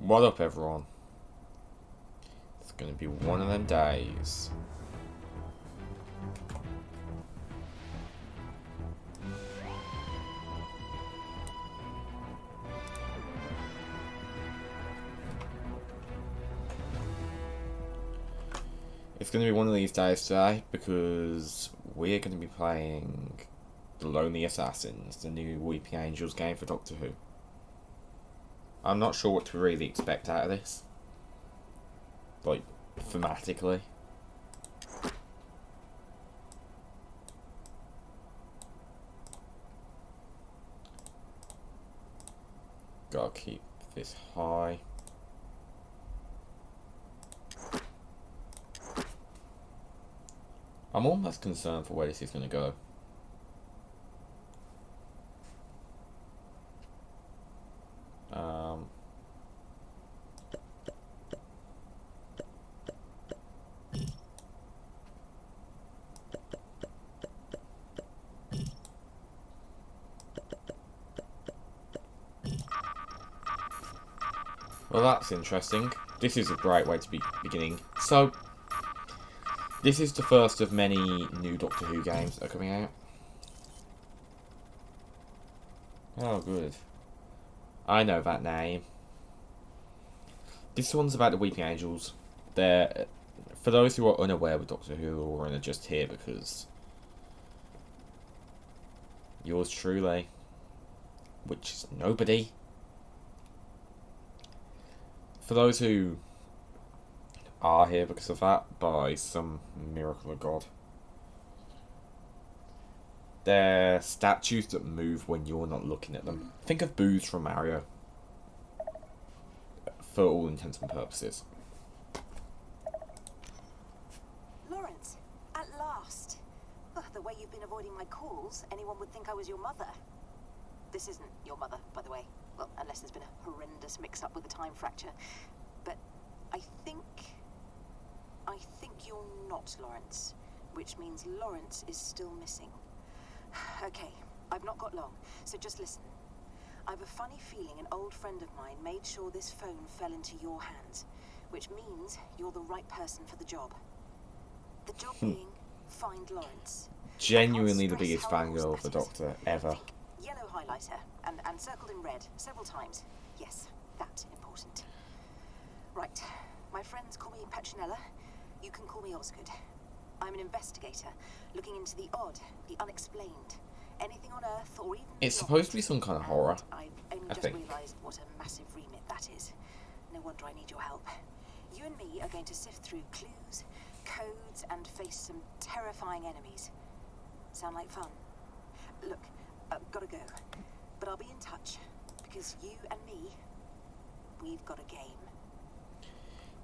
What up, everyone? It's gonna be one of them days. It's gonna be one of these days today because we're gonna be playing The Lonely Assassins, the new Weeping Angels game for Doctor Who. I'm not sure what to really expect out of this. Like, thematically. Gotta keep this high. I'm almost concerned for where this is gonna go. Um, well, that's interesting. This is a great way to be beginning. So, this is the first of many new Doctor Who games that are coming out. Oh, good. I know that name. This one's about the Weeping Angels. They're, for those who are unaware with Doctor Who or are just here because yours truly, which is nobody. For those who are here because of that, by some miracle of God, they're statues that move when you're not looking at them. Think of Booze from Mario, for all intents and purposes. Lawrence, at last. Ugh, the way you've been avoiding my calls, anyone would think I was your mother. This isn't your mother, by the way. Well, unless there's been a horrendous mix-up with the time fracture. But I think you're not Lawrence, which means Lawrence is still missing. Okay, I've not got long, so just listen. I've a funny feeling an old friend of mine made sure this phone fell into your hands, which means you're the right person for the job. The job being, find Lawrence. Genuinely the biggest fangirl of the Doctor ever. Think yellow highlighter, and circled in red several times. Yes, that important. Right, my friends call me Petronella. You can call me Osgood. I'm an investigator, looking into the odd, the unexplained. Anything on Earth or even It's beyond. supposed to be some kind of horror. I've only I just think. realised what a massive remit that is. No wonder I need your help. You and me are going to sift through clues, codes, and face some terrifying enemies. Sound like fun? Look, I've gotta go. But I'll be in touch, because you and me, we've got a game.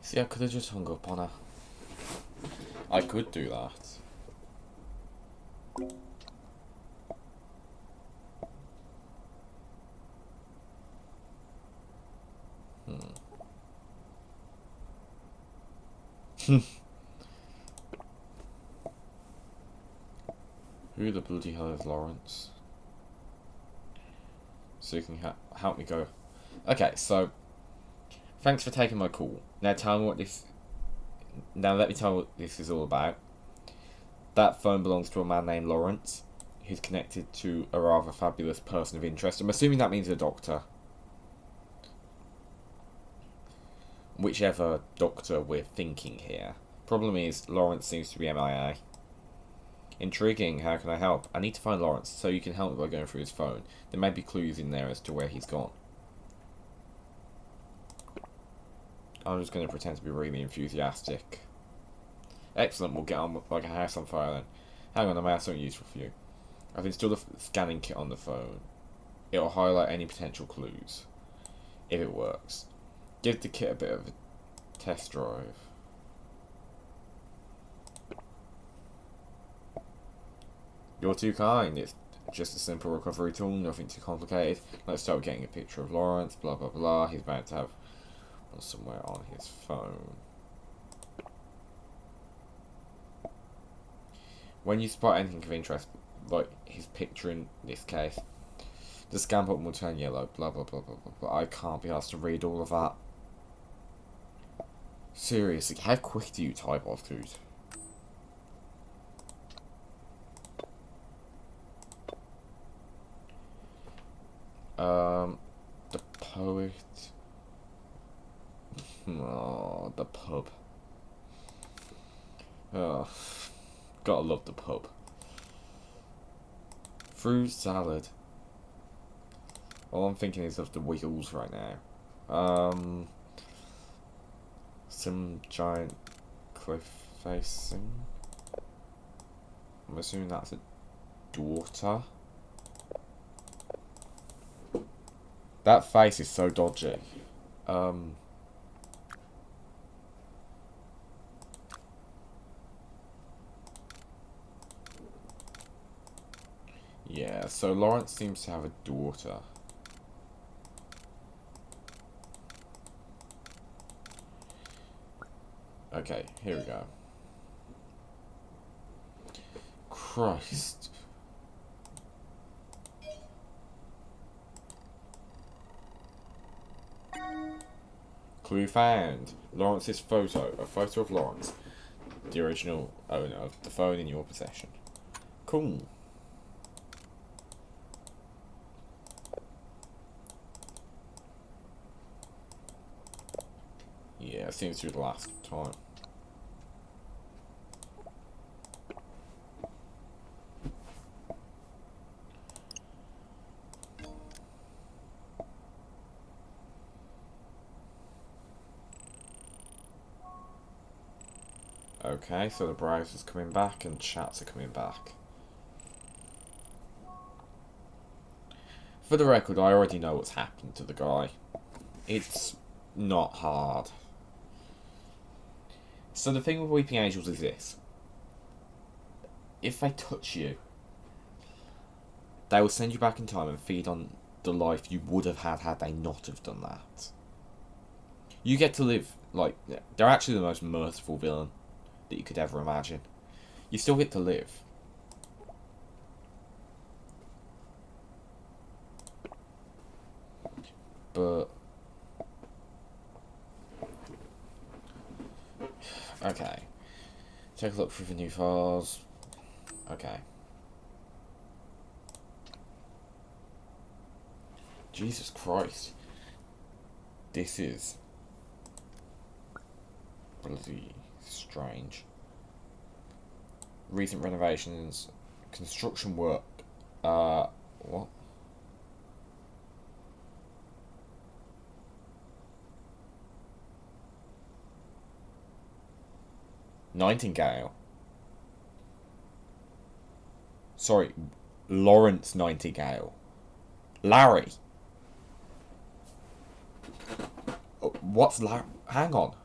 See, I could have just hung up on her. I could do that. Who the bloody hell is Lawrence? So you can help me go. Okay, so thanks for taking my call. Now tell me what this. Now let me tell you what this is all about. That phone belongs to a man named Lawrence, who's connected to a rather fabulous person of interest. I'm assuming that means a doctor. Whichever doctor we're thinking here. Problem is, Lawrence seems to be MIA. Intriguing, how can I help? I need to find Lawrence, so you can help me by going through his phone. There may be clues in there as to where he's gone. I'm just going to pretend to be really enthusiastic. Excellent, we'll get on like a house on fire then. Hang on, I may have something useful for you. I've installed a scanning kit on the phone. It'll highlight any potential clues, if it works. Give the kit a bit of a test drive. You're too kind. It's just a simple recovery tool, nothing too complicated. Let's start with getting a picture of Lawrence, blah blah blah. He's bound to have one somewhere on his phone. When you spot anything of interest, like his picture in this case, the scan button will turn yellow, blah blah blah blah blah blah. I can't be asked to read all of that. Seriously, how quick do you type, Osgood? The poet. Oh, the pub. Oh, gotta love the pub. Fruit salad. All I'm thinking is of the wheels right now. Some giant cliff facing. I'm assuming that's a daughter. That face is so dodgy. Yeah, so Lawrence seems to have a daughter. Okay, here we go. Christ. Clue found. Lawrence's photo. A photo of Lawrence, the original owner of the phone in your possession. Cool. Yeah, seems to be the last time. Okay, so the browser's coming back and chats are coming back. For the record, I already know what's happened to the guy. It's not hard. So the thing with Weeping Angels is this. If they touch you, they will send you back in time and feed on the life you would have had they not have done that. You get to live, like, they're actually the most merciful villain that you could ever imagine. You still get to live. But... okay. Take a look through the new files. Okay. Jesus Christ. This is bloody strange. Recent renovations, construction work. What? Nightingale. Sorry, Lawrence Nightingale. Larry. What's Larry? Hang on.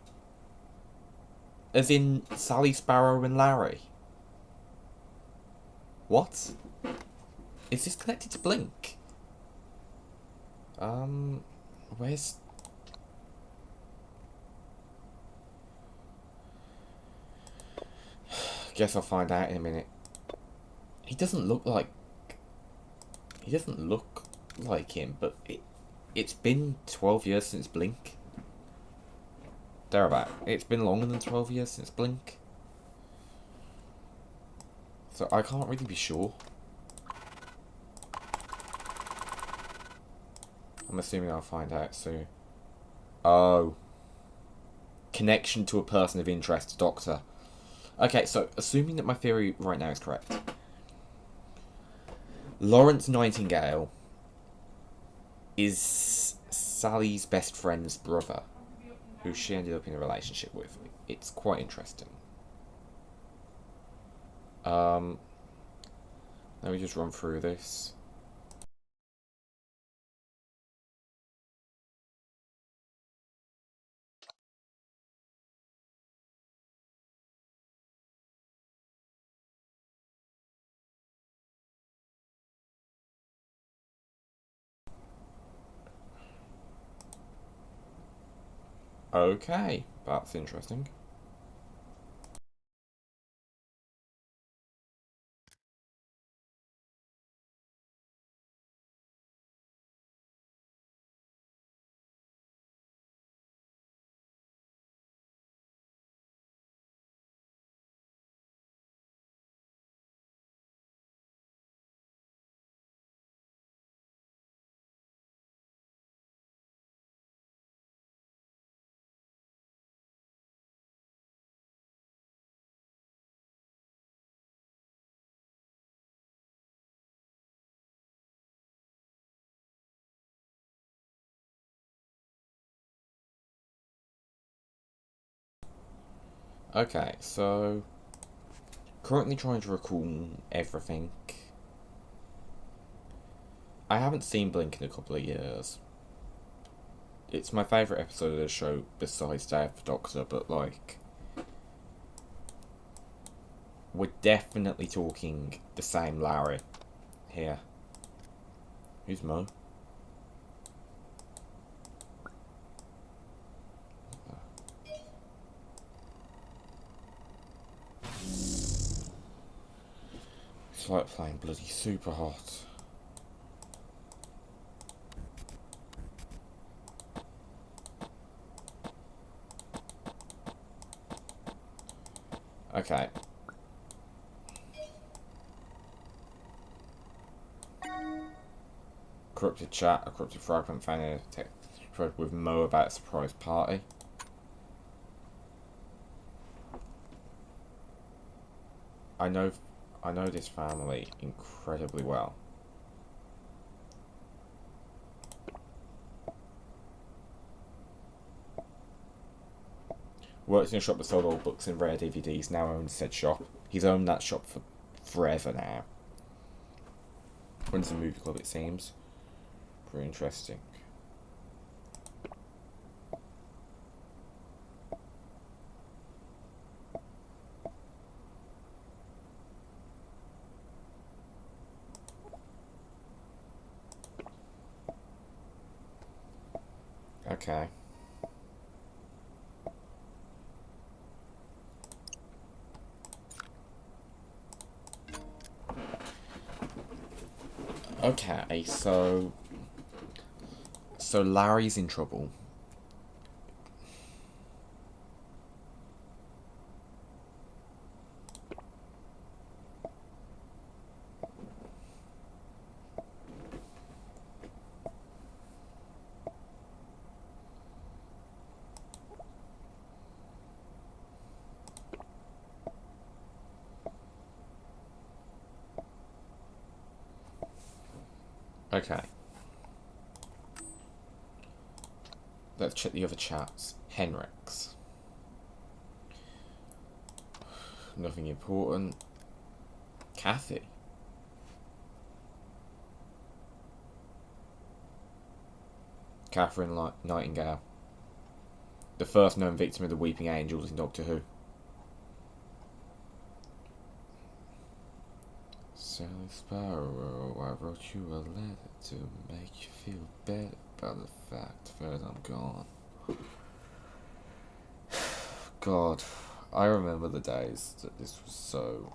As in Sally Sparrow and Larry? What? Is this connected to Blink? Where's... Guess I'll find out in a minute. He doesn't look like... He doesn't look like him, but it's been 12 years since Blink. Thereabout. It's been longer than 12 years since Blink. So I can't really be sure. I'm assuming I'll find out soon. Oh. Connection to a person of interest, Doctor. Okay, so assuming that my theory right now is correct. Lawrence Nightingale is Sally's best friend's brother, who she ended up in a relationship with. It's quite interesting. Let me just run through this. Okay, that's interesting. Okay, so currently trying to recall everything. I haven't seen Blink in a couple of years. It's my favourite episode of the show besides Day of the Doctor, but like, we're definitely talking the same Larry here. Who's Mo? It's like playing bloody super hot. Okay. Corrupted chat, a corrupted fragment found in a text thread with Mo about a surprise party. I know this family incredibly well. Works in a shop that sold old books and rare DVDs, now owns said shop. He's owned that shop for forever now. Runs a movie club, it seems. Pretty interesting. Okay. Okay, so Larry's in trouble. Okay. Let's check the other chats. Henrik's. Nothing important. Kathy. Catherine Nightingale. The first known victim of the Weeping Angels in Doctor Who. Sally Sparrow, I wrote you a letter to make you feel better about the fact that I'm gone. God, I remember the days that this was so...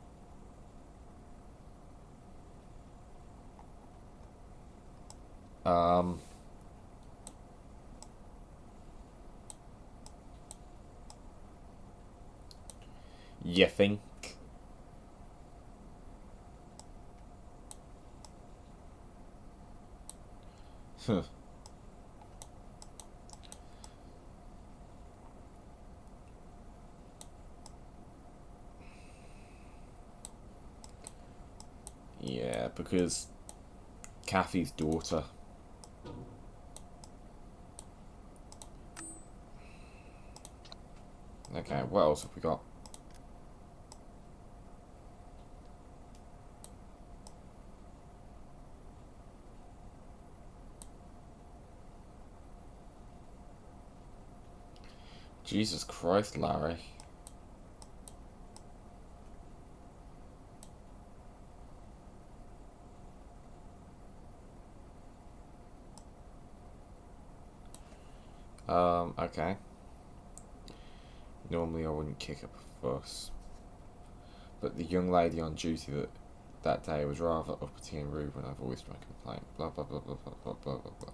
You think? Huh. Yeah, because Kathy's daughter. Okay, what else have we got? Jesus Christ, Larry. Okay. Normally I wouldn't kick up a fuss. But the young lady on duty that day was rather uppity and rude when I voiced my complaint. Blah blah blah blah blah blah blah blah blah.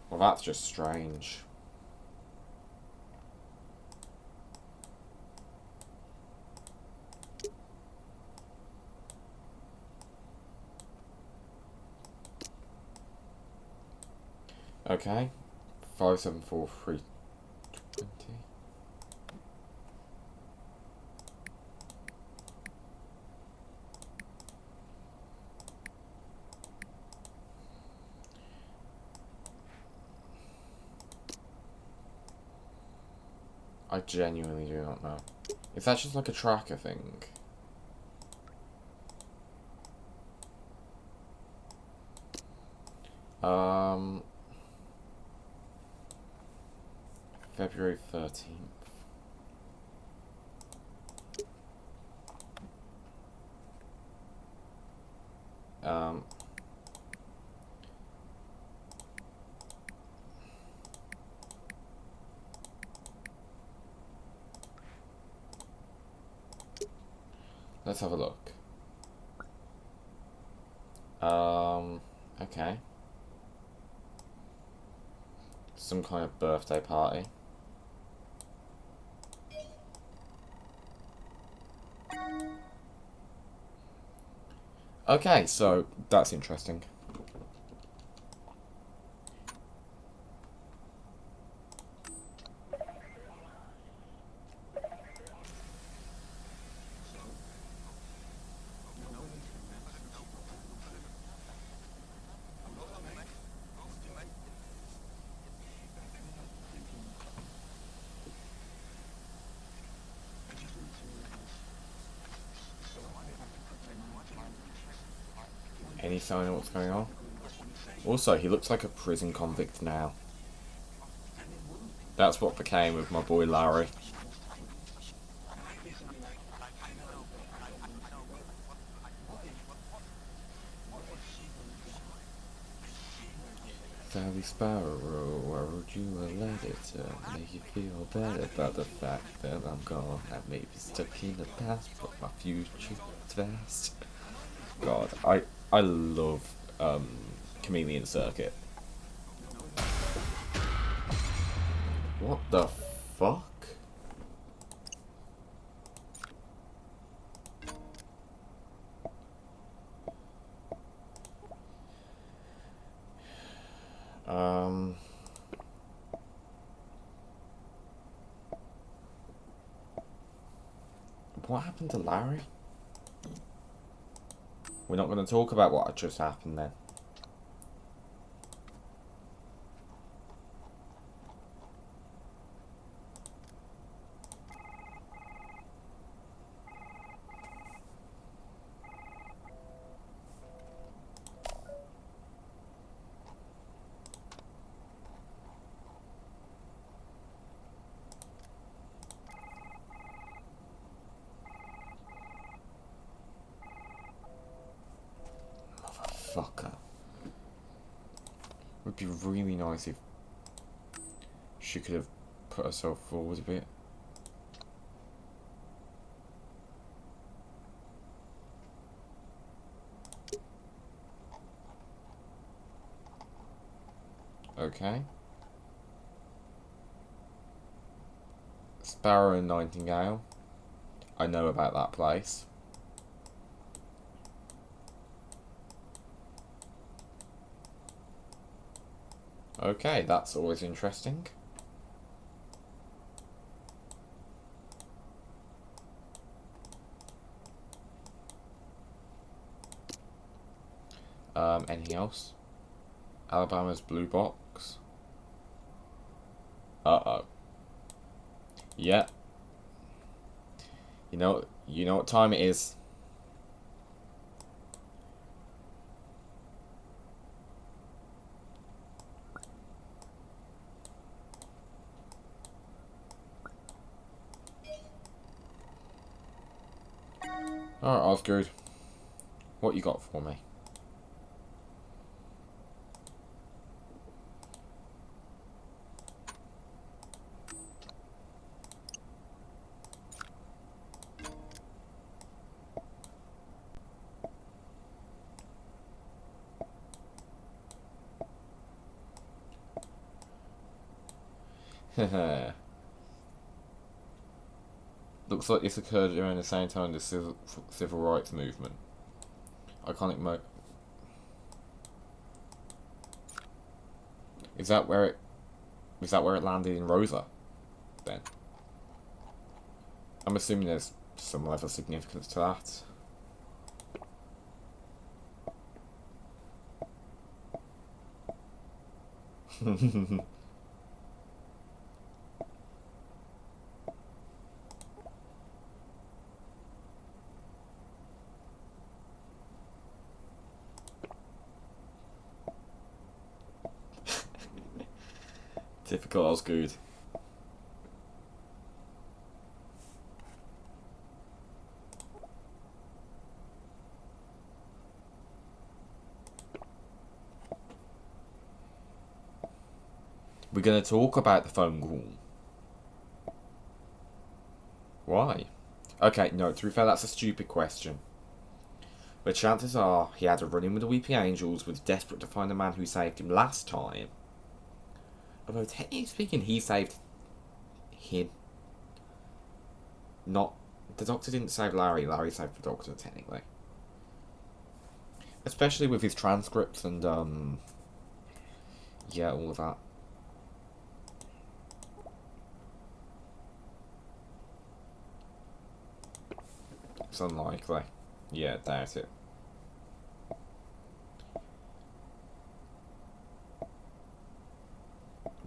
Well, that's just strange. Okay. 574320. I genuinely do not know. Is that just like a tracker thing? February 13th. Um, let's have a look. Okay. Some kind of birthday party. Okay, so that's interesting. Any sign of what's going on? Also, he looks like a prison convict now. That's what became of my boy Larry. Sally Sparrow, I wrote you a letter to make you feel better about the fact that I'm gone. I may be stuck in the past, but my future's vast. God, I love Chameleon Circuit. What the fuck? What happened to Larry? We're not going to talk about what just happened then. Motherfucker. Would be really nice if she could have put herself forward a bit. Okay. Sparrow and Nightingale. I know about that place. Okay, that's always interesting. Anything else? Alabama's blue box. Uh-oh. Yeah. You know what time it is. Alright, Osgood. What you got for me? Looks like this occurred during the same time as the civil rights movement. Iconic mo. Is that where it landed in Rosa? Then I'm assuming there's some level of significance to that. Typical Osgood. We're going to talk about the phone call. Why? Okay, no, to be fair, that's a stupid question. But chances are he had a run-in with the Weeping Angels, was desperate to find the man who saved him last time. Although, technically speaking, he saved him. Not... The Doctor didn't save Larry, Larry saved the Doctor, technically. Especially with his transcripts and, yeah, all of that. It's unlikely. Yeah, doubt it.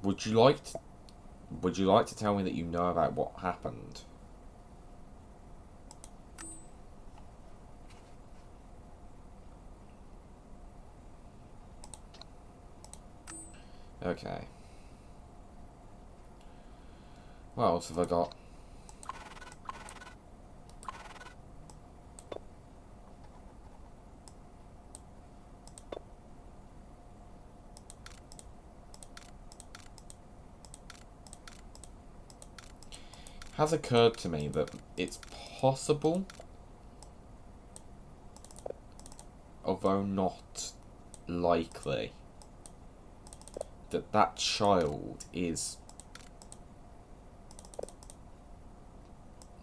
Would you like to tell me that you know about what happened? Okay. What else have I got? Has occurred to me that it's possible, although not likely, that that child is...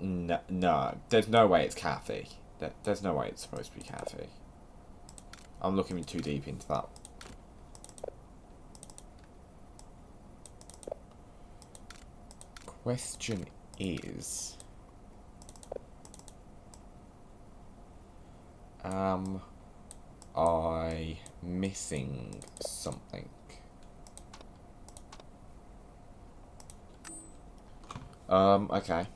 No, there's no way it's Kathy. There's no way it's supposed to be Kathy. I'm looking too deep into that. Question is... Am I missing something? Okay.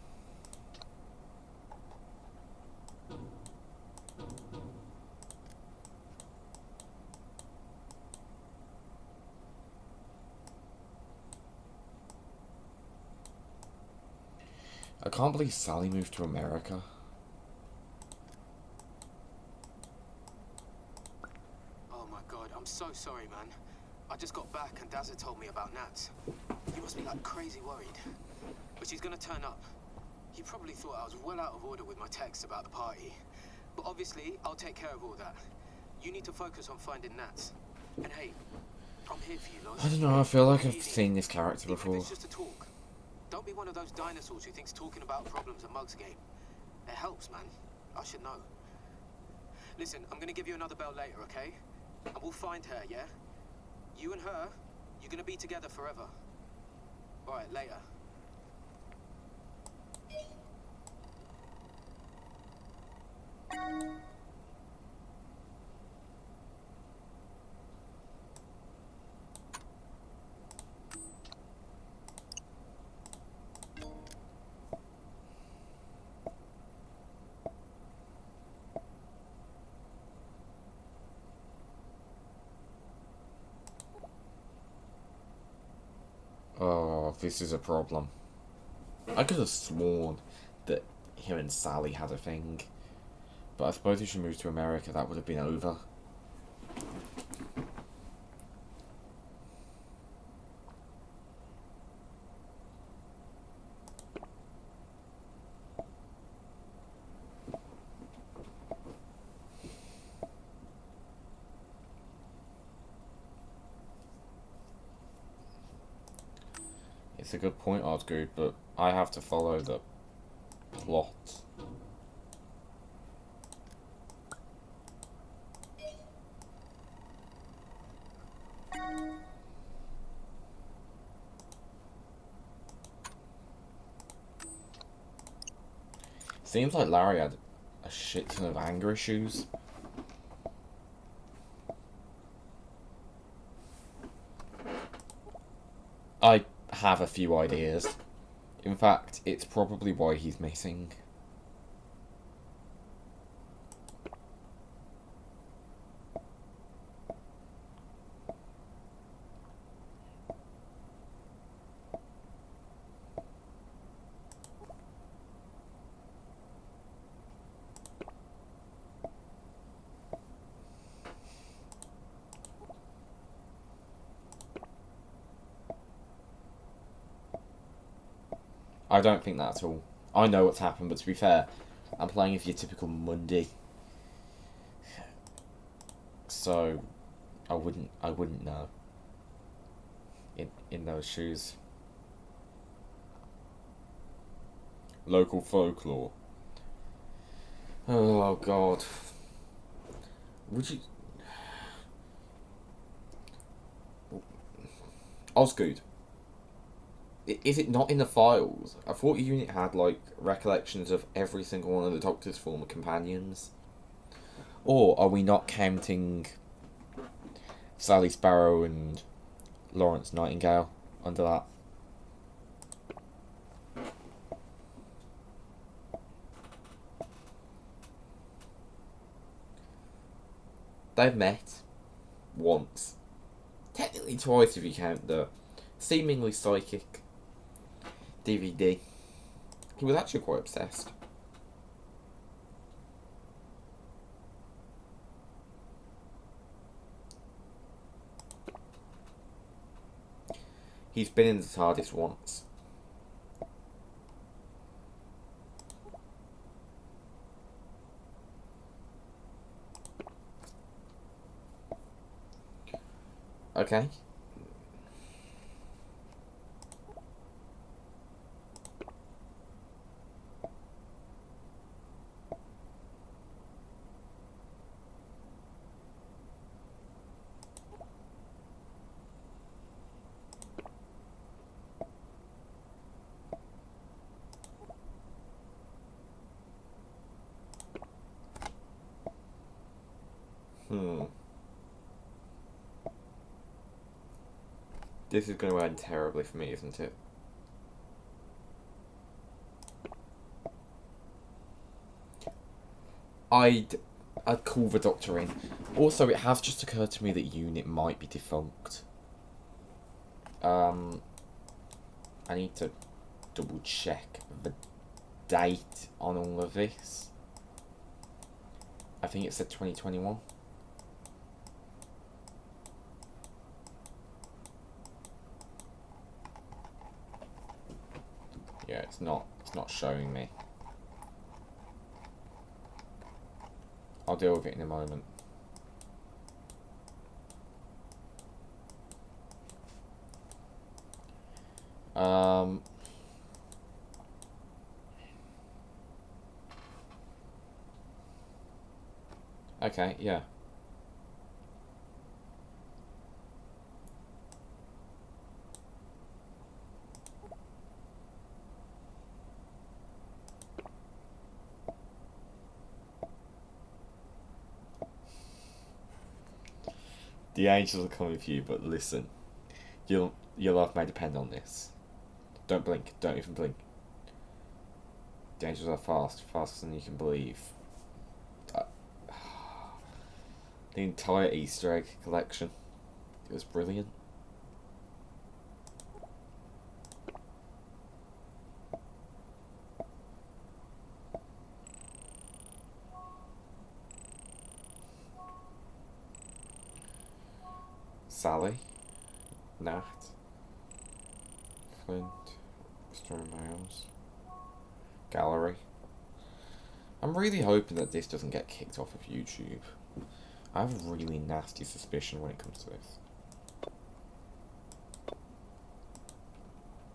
I can't believe Sally moved to America. Oh my god, I'm so sorry, man. I just got back and Dazza told me about Nats. You must be like crazy worried. But she's gonna turn up. You probably thought I was well out of order with my texts about the party. But obviously, I'll take care of all that. You need to focus on finding Nats. And hey, I'm here for you, Loz. I don't know, I feel like I've seen this character Even if before. it's just a talk. Don't be one of those dinosaurs who thinks talking about problems a mug's game. It helps, man. I should know. Listen, I'm gonna give you another bell later, okay? And we'll find her, yeah? You and her, you're gonna be together forever. Alright, later. Oh, this is a problem. I could have sworn that him and Sally had a thing. But I suppose if she moved to America, that would have been over. It's a good point, Osgood, but I have to follow the plot. Seems like Larry had a shit ton of anger issues. I have a few ideas. In fact, it's probably why he's missing. I don't think that at all. I know what's happened, but to be fair, I'm playing as your typical Monday. So I wouldn't know. In those shoes. Local folklore. Oh god. Would you Osgood? Is it not in the files? I thought your unit had like recollections of every single one of the Doctor's former companions. Or are we not counting Sally Sparrow and Lawrence Nightingale under that? They've met once. Technically twice if you count the seemingly psychic DVD. He was actually quite obsessed. He's been in the TARDIS once. Okay. This is going to end terribly for me, isn't it? I'd call the Doctor in. Also, it has just occurred to me that unit might be defunct. I need to double check the date on all of this. I think it said 2021. Yeah, it's not showing me. I'll deal with it in a moment. Okay, yeah. The angels are coming for you, but listen. Your life may depend on this. Don't blink. Don't even blink. The angels are faster than you can believe. The entire Easter egg collection. It was brilliant. Sally, Nat, Flint, Mr. Miles, Gallery. I'm really hoping that this doesn't get kicked off of YouTube. I have a really nasty suspicion when it comes to this.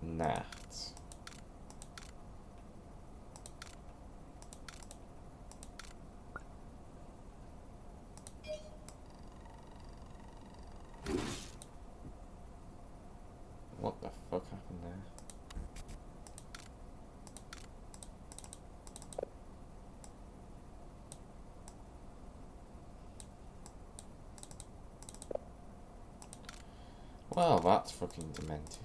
Nat. What the fuck happened there? Well, that's fucking demented.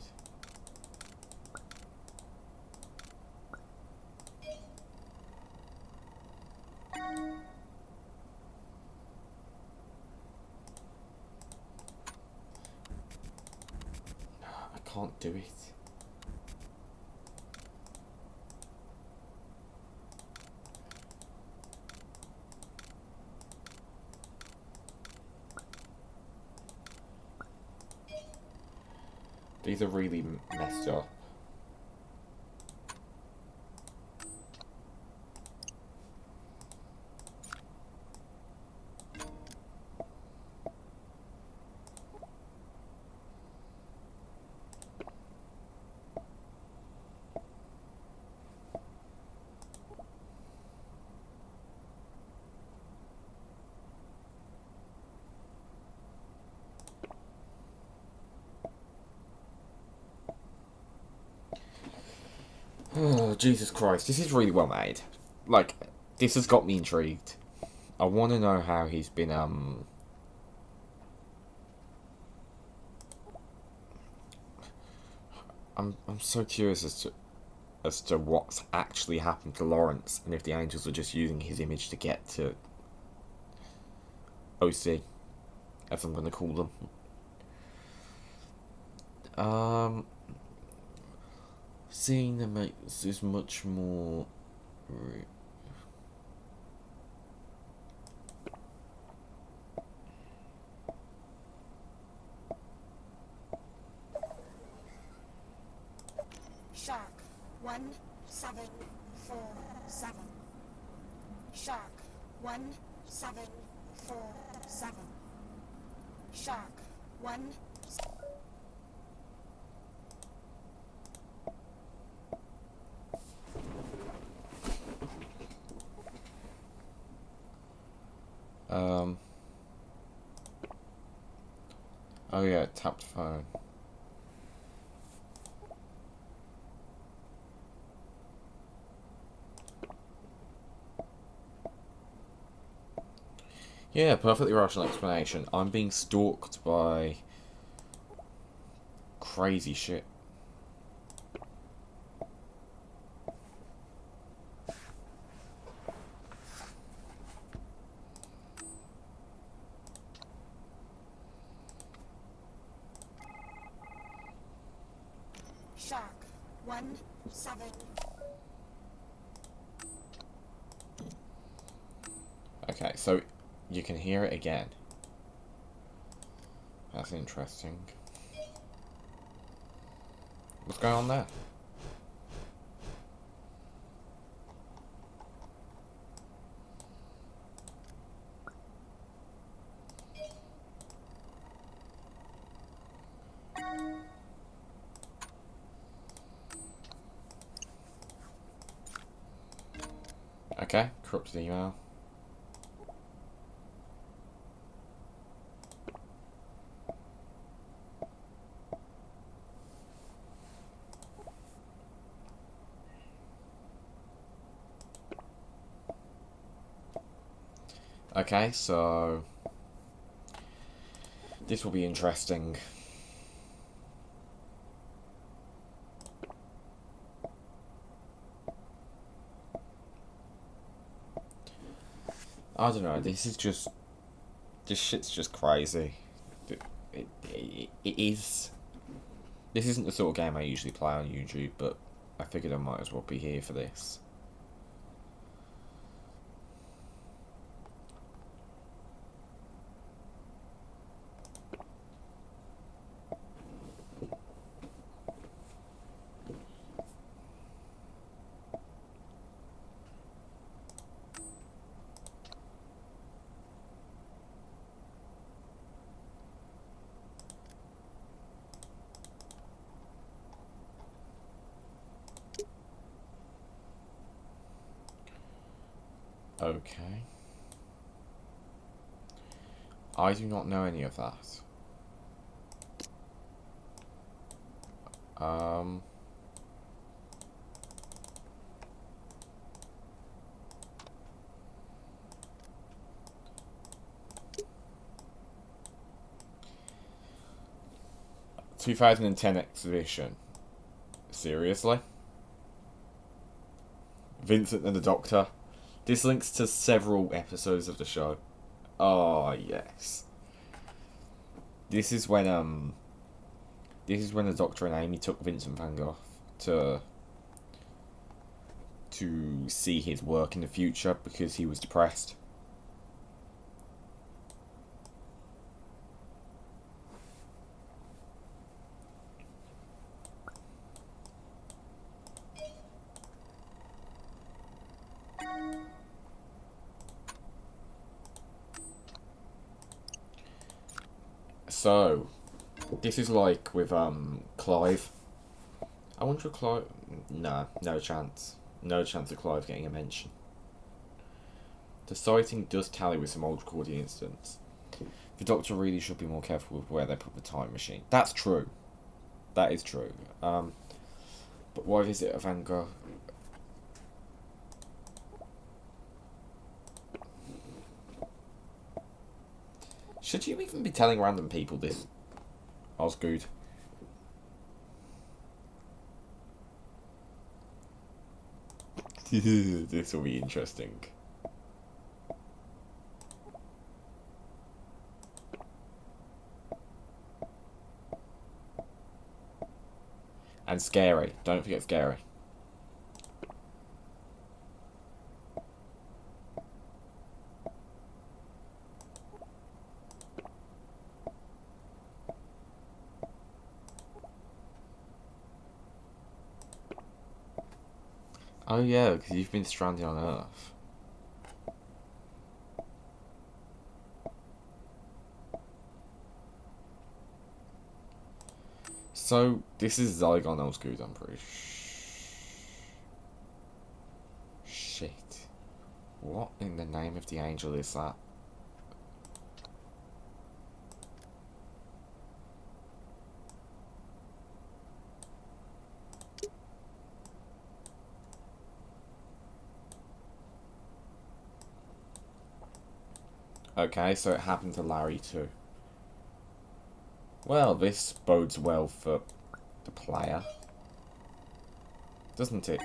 I can't do it. These are really messed up. Oh, Jesus Christ. This is really well made. Like, this has got me intrigued. I want to know how he's been, I'm so curious as to what's actually happened to Lawrence, and if the Angels are just using his image to get to OC, as I'm going to call them. Seeing them makes this much more. Shark 1747. Shark 1747. Shark 1. Oh yeah, tapped phone. Yeah, perfectly rational explanation. I'm being stalked by crazy shit. Shark 17. Okay, so you can hear it again. That's interesting. What's going on there? Okay, corrupted email. Okay, so this will be interesting. I don't know, this shit's just crazy. It is. This isn't the sort of game I usually play on YouTube, but I figured I might as well be here for this. Okay. I do not know any of that. 2010 exhibition. Seriously? Vincent and the Doctor. This links to several episodes of the show. Oh yes. This is when the Doctor and Amy took Vincent van Gogh to see his work in the future because he was depressed. So, this is like with Clive. I wonder if Clive. Nah, no chance. No chance of Clive getting a mention. The sighting does tally with some old recording incidents. The Doctor really should be more careful with where they put the time machine. That's true. That is true. But why visit a Van Gogh Should you even be telling random people this, Osgood? This will be interesting. And scary. Don't forget scary. Oh yeah, because you've been stranded on Earth. So, this is Zygon Osgood, I'm pretty Shit. What in the name of the angel is that? Okay, so it happened to Larry too. Well, this bodes well for the player, doesn't it?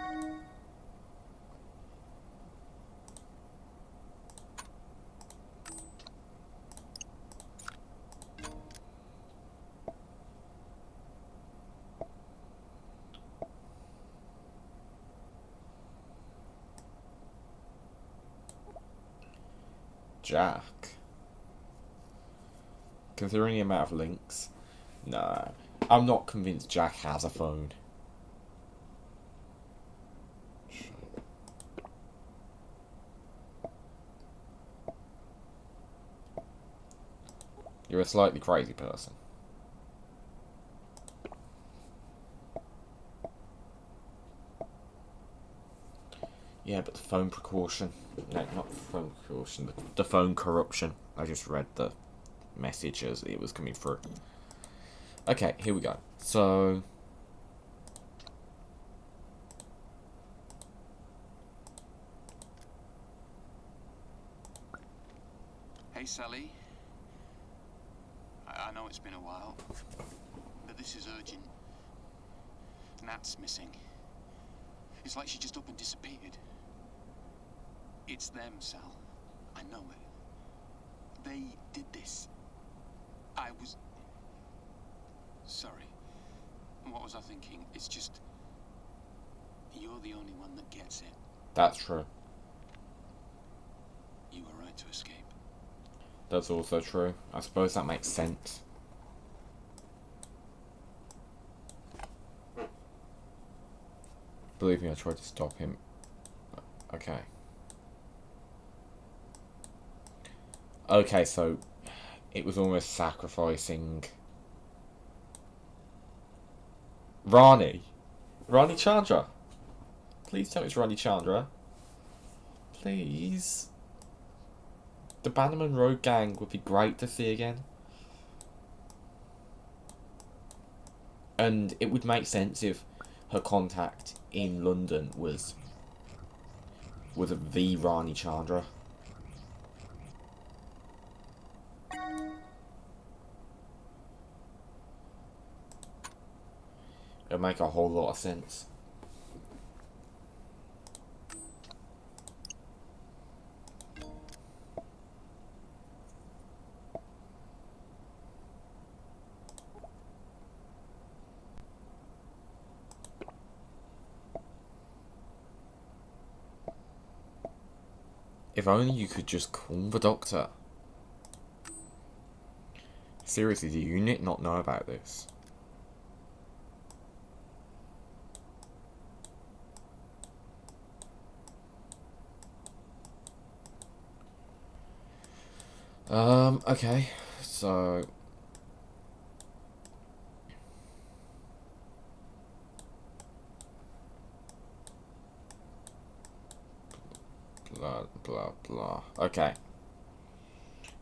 Jack. Considering the amount of links, no. I'm not convinced Jack has a phone. You're a slightly crazy person. Yeah, but the phone precaution. No, not the phone precaution. The phone corruption. I just read the message as it was coming through. Okay, here we go. So... Hey, Sally. I know it's been a while, but this is urgent. Nat's missing. It's like she just up and disappeared. It's them, Sal. I know it. They did this. I was... Sorry. What was I thinking? It's just... You're the only one that gets it. That's true. You were right to escape. That's also true. I suppose that makes sense. Believe me, I tried to stop him. Okay. Okay, so it was almost sacrificing Rani. Rani Chandra. Please tell me it's Rani Chandra. Please. The Bannerman Road Gang would be great to see again. And it would make sense if her contact in London was a V Rani Chandra. It would make a whole lot of sense. If only you could just call the doctor. Seriously, do you not know about this? Okay, so... Blah, blah, blah. Okay.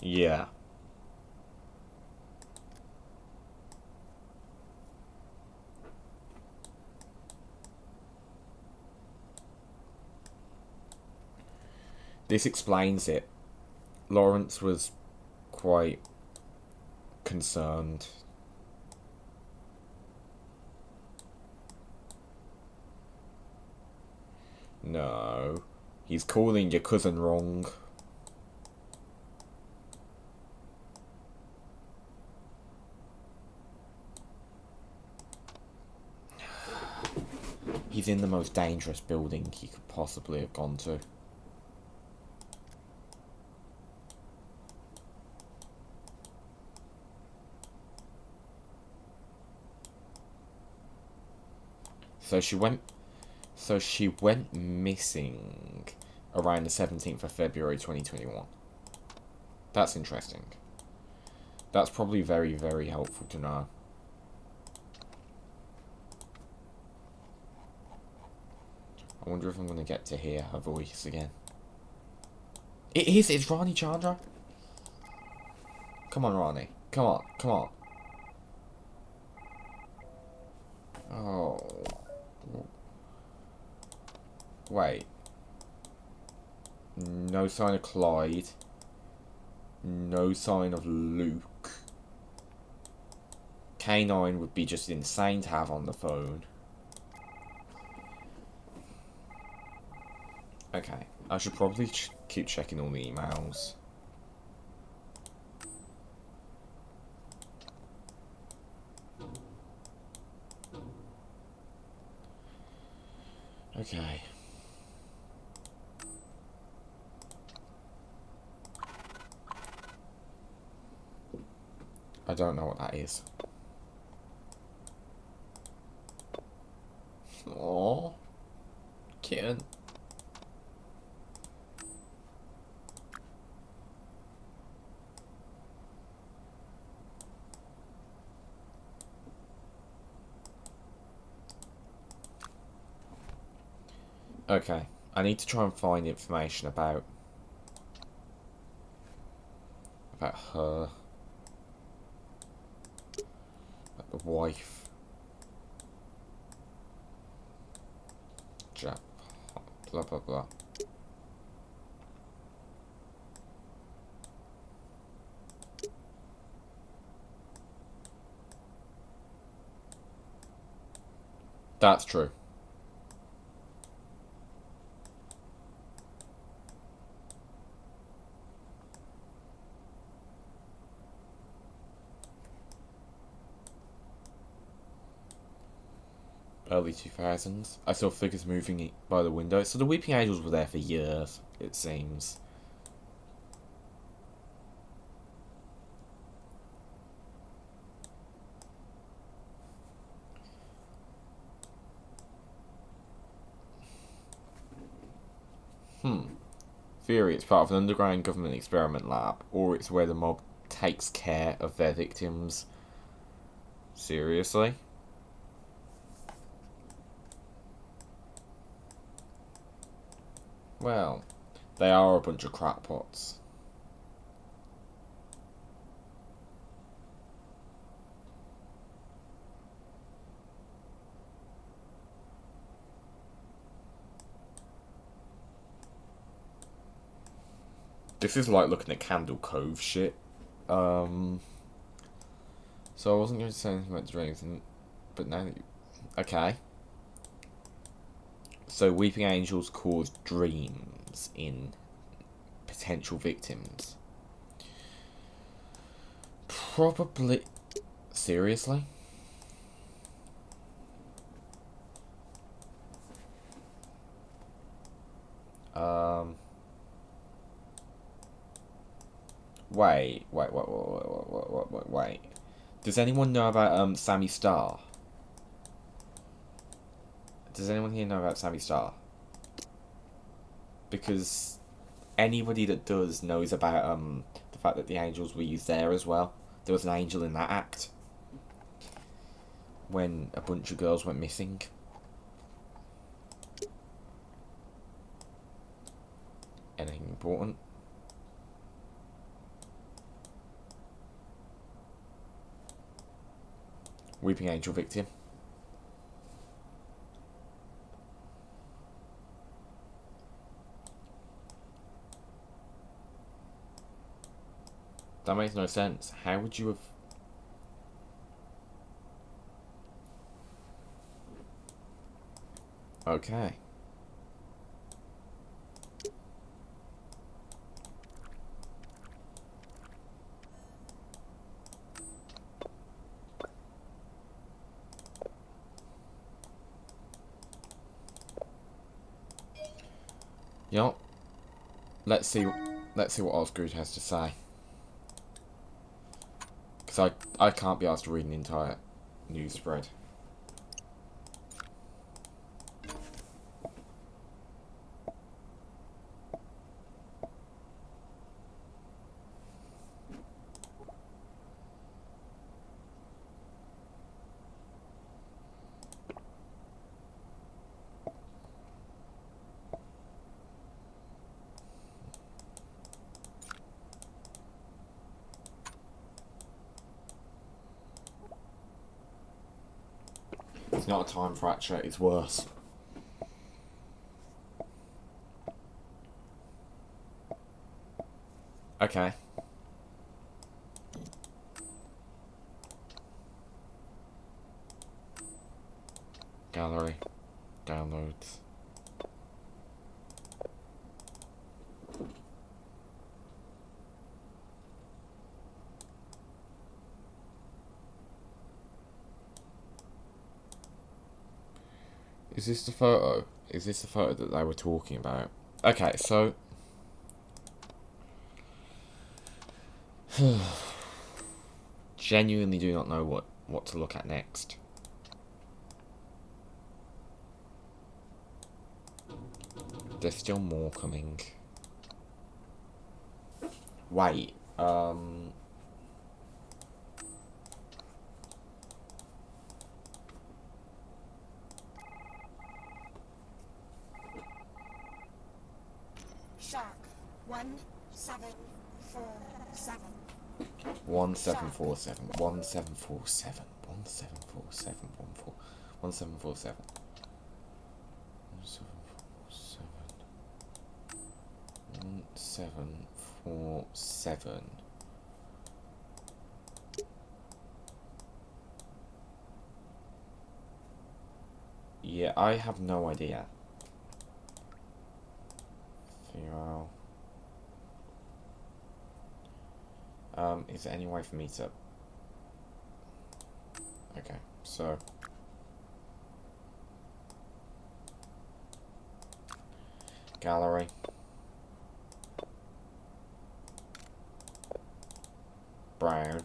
Yeah. This explains it. Lawrence was quite concerned. No. He's calling your cousin wrong. He's in the most dangerous building he could possibly have gone to. So she went missing around the 17th of February 2021. That's interesting. That's probably very, very helpful to know. I wonder if I'm going to get to hear her voice again. It's Rani Chandra. Come on, Rani. Come on, come on. Oh. Wait. No sign of Clyde. No sign of Luke. K9 would be just insane to have on the phone. Okay, I should probably keep checking all the emails. Okay. I don't know what that is. Aww. Kitten. Okay, I need to try and find information about her, about the wife, Jap, blah blah blah. That's true. Early 2000s. I saw figures moving by the window. So the Weeping Angels were there for years, it seems. Theory, it's part of an underground government experiment lab, or it's where the mob takes care of their victims. Seriously? Well, they are a bunch of crackpots. This is like looking at Candle Cove shit. So I wasn't going to say anything about the dreams, but now that you... Okay. So Weeping Angels cause dreams in potential victims. Probably... Seriously? Wait. Does anyone know about Sammy Starr? Does anyone here know about Sammy Starr? Because anybody that does knows about the fact that the angels were used there as well. There was an angel in that act when a bunch of girls went missing. Anything important? Weeping Angel victim. That makes no sense. How would you have Okay. You know, let's see what Osgood has to say. Because I can't be asked to read an entire news spread. It's not a time fracture, it's worse. Okay. Gallery. Downloads. Is this the photo? Is this the photo that they were talking about? Okay, so... genuinely do not know what to look at next. There's still more coming. Wait, Shark 1747. 1747. 1747. 1747. 1747. 1747. Yeah, I have no idea. Zero. Is there any way for me to... Okay, so... gallery. Brown.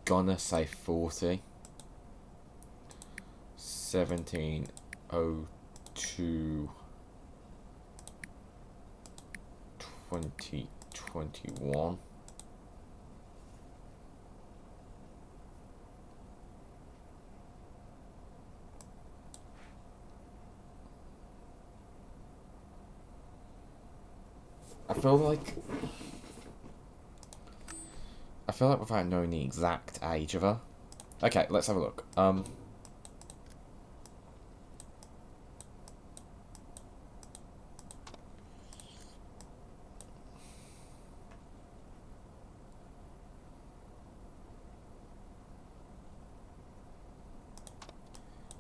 Gonna say 40. 1702 2021. I feel like without knowing the exact age of her. Okay, let's have a look.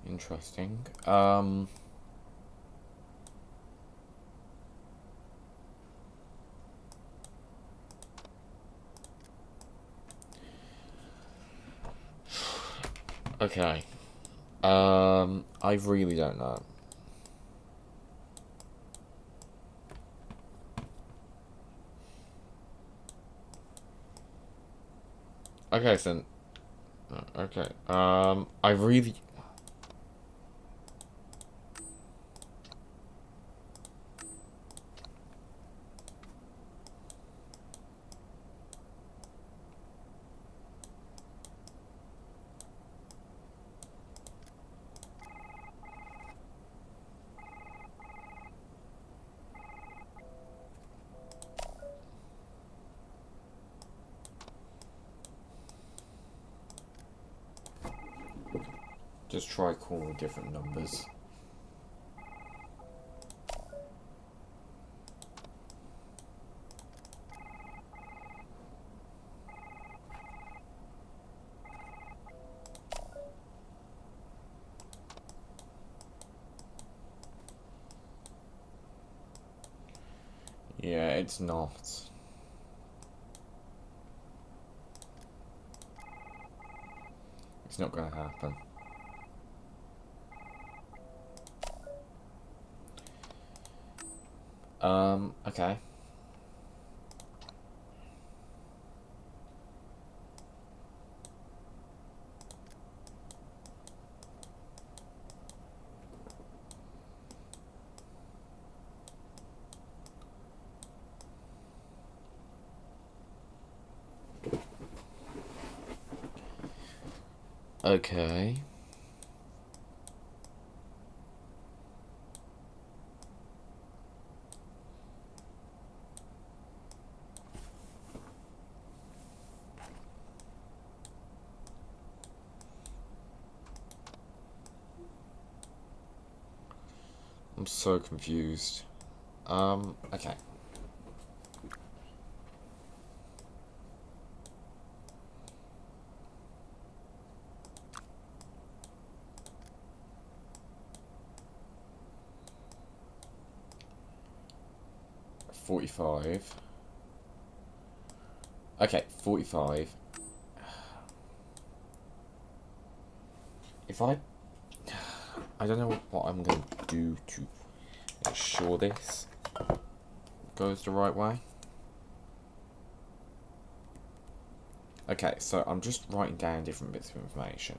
Interesting. Okay. I really don't know. Okay, so... okay. I really... just try calling different numbers. it's not. It's not gonna happen. Okay. Okay. I'm so confused. Okay. $45. Okay, 45. If I don't know what I'm going to do to ensure this goes the right way. Okay, so I'm just writing down different bits of information.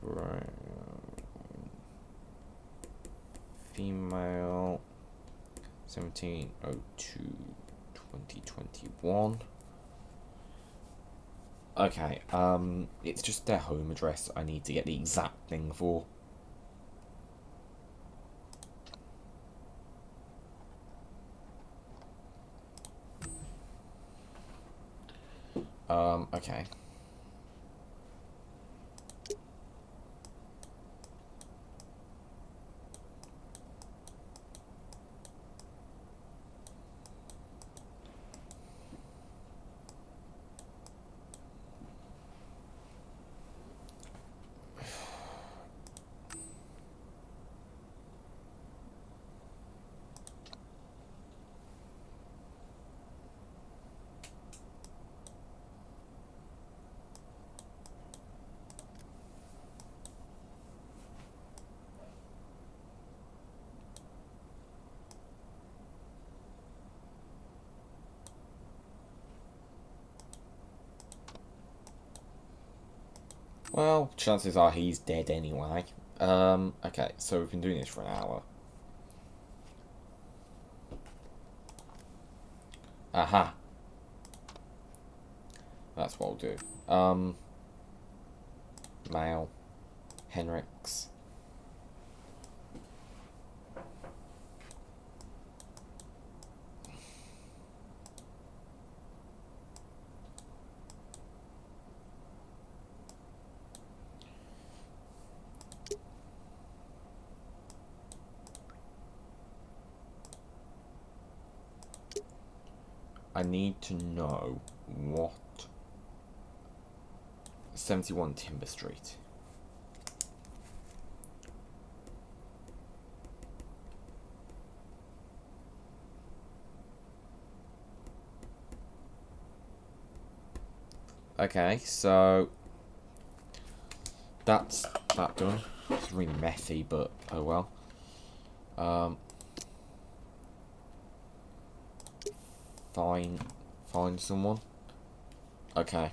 Right. Female 17/02/2021. Okay, it's just their home address I need to get the exact thing for. Okay. Well, chances are he's dead anyway. Okay, so we've been doing this for an hour. Aha. That's what I'll do. Male. Henricks. I need to know what 71 Timber Street. Okay, so that's that done. It's really messy, but oh well. Find someone. Okay.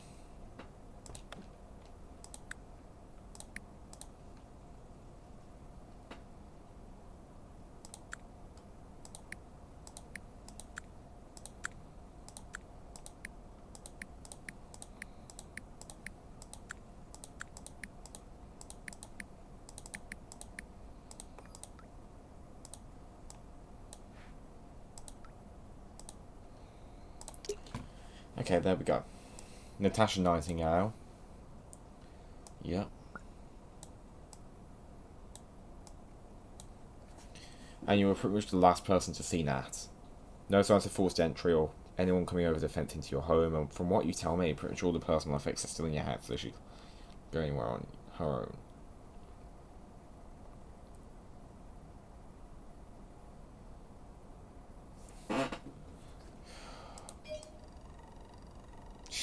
Okay, there we go. Natasha Nightingale. Yep. And you were pretty much the last person to see Nat. No signs of forced entry or anyone coming over the fence into your home, and from what you tell me, pretty much all the personal effects are still in your head, so she's going anywhere on her own.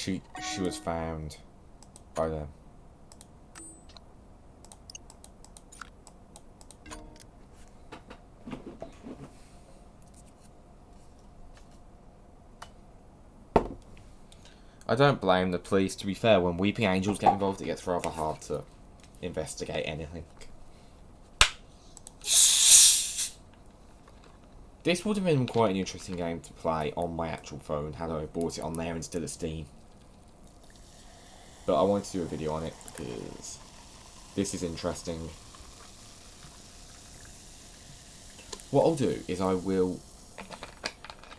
she was found by them. I don't blame the police. To be fair, when Weeping Angels get involved, it gets rather hard to investigate anything. This would have been quite an interesting game to play on my actual phone had I bought it on there instead of Steam. But I wanted to do a video on it because this is interesting. What I'll do is I will,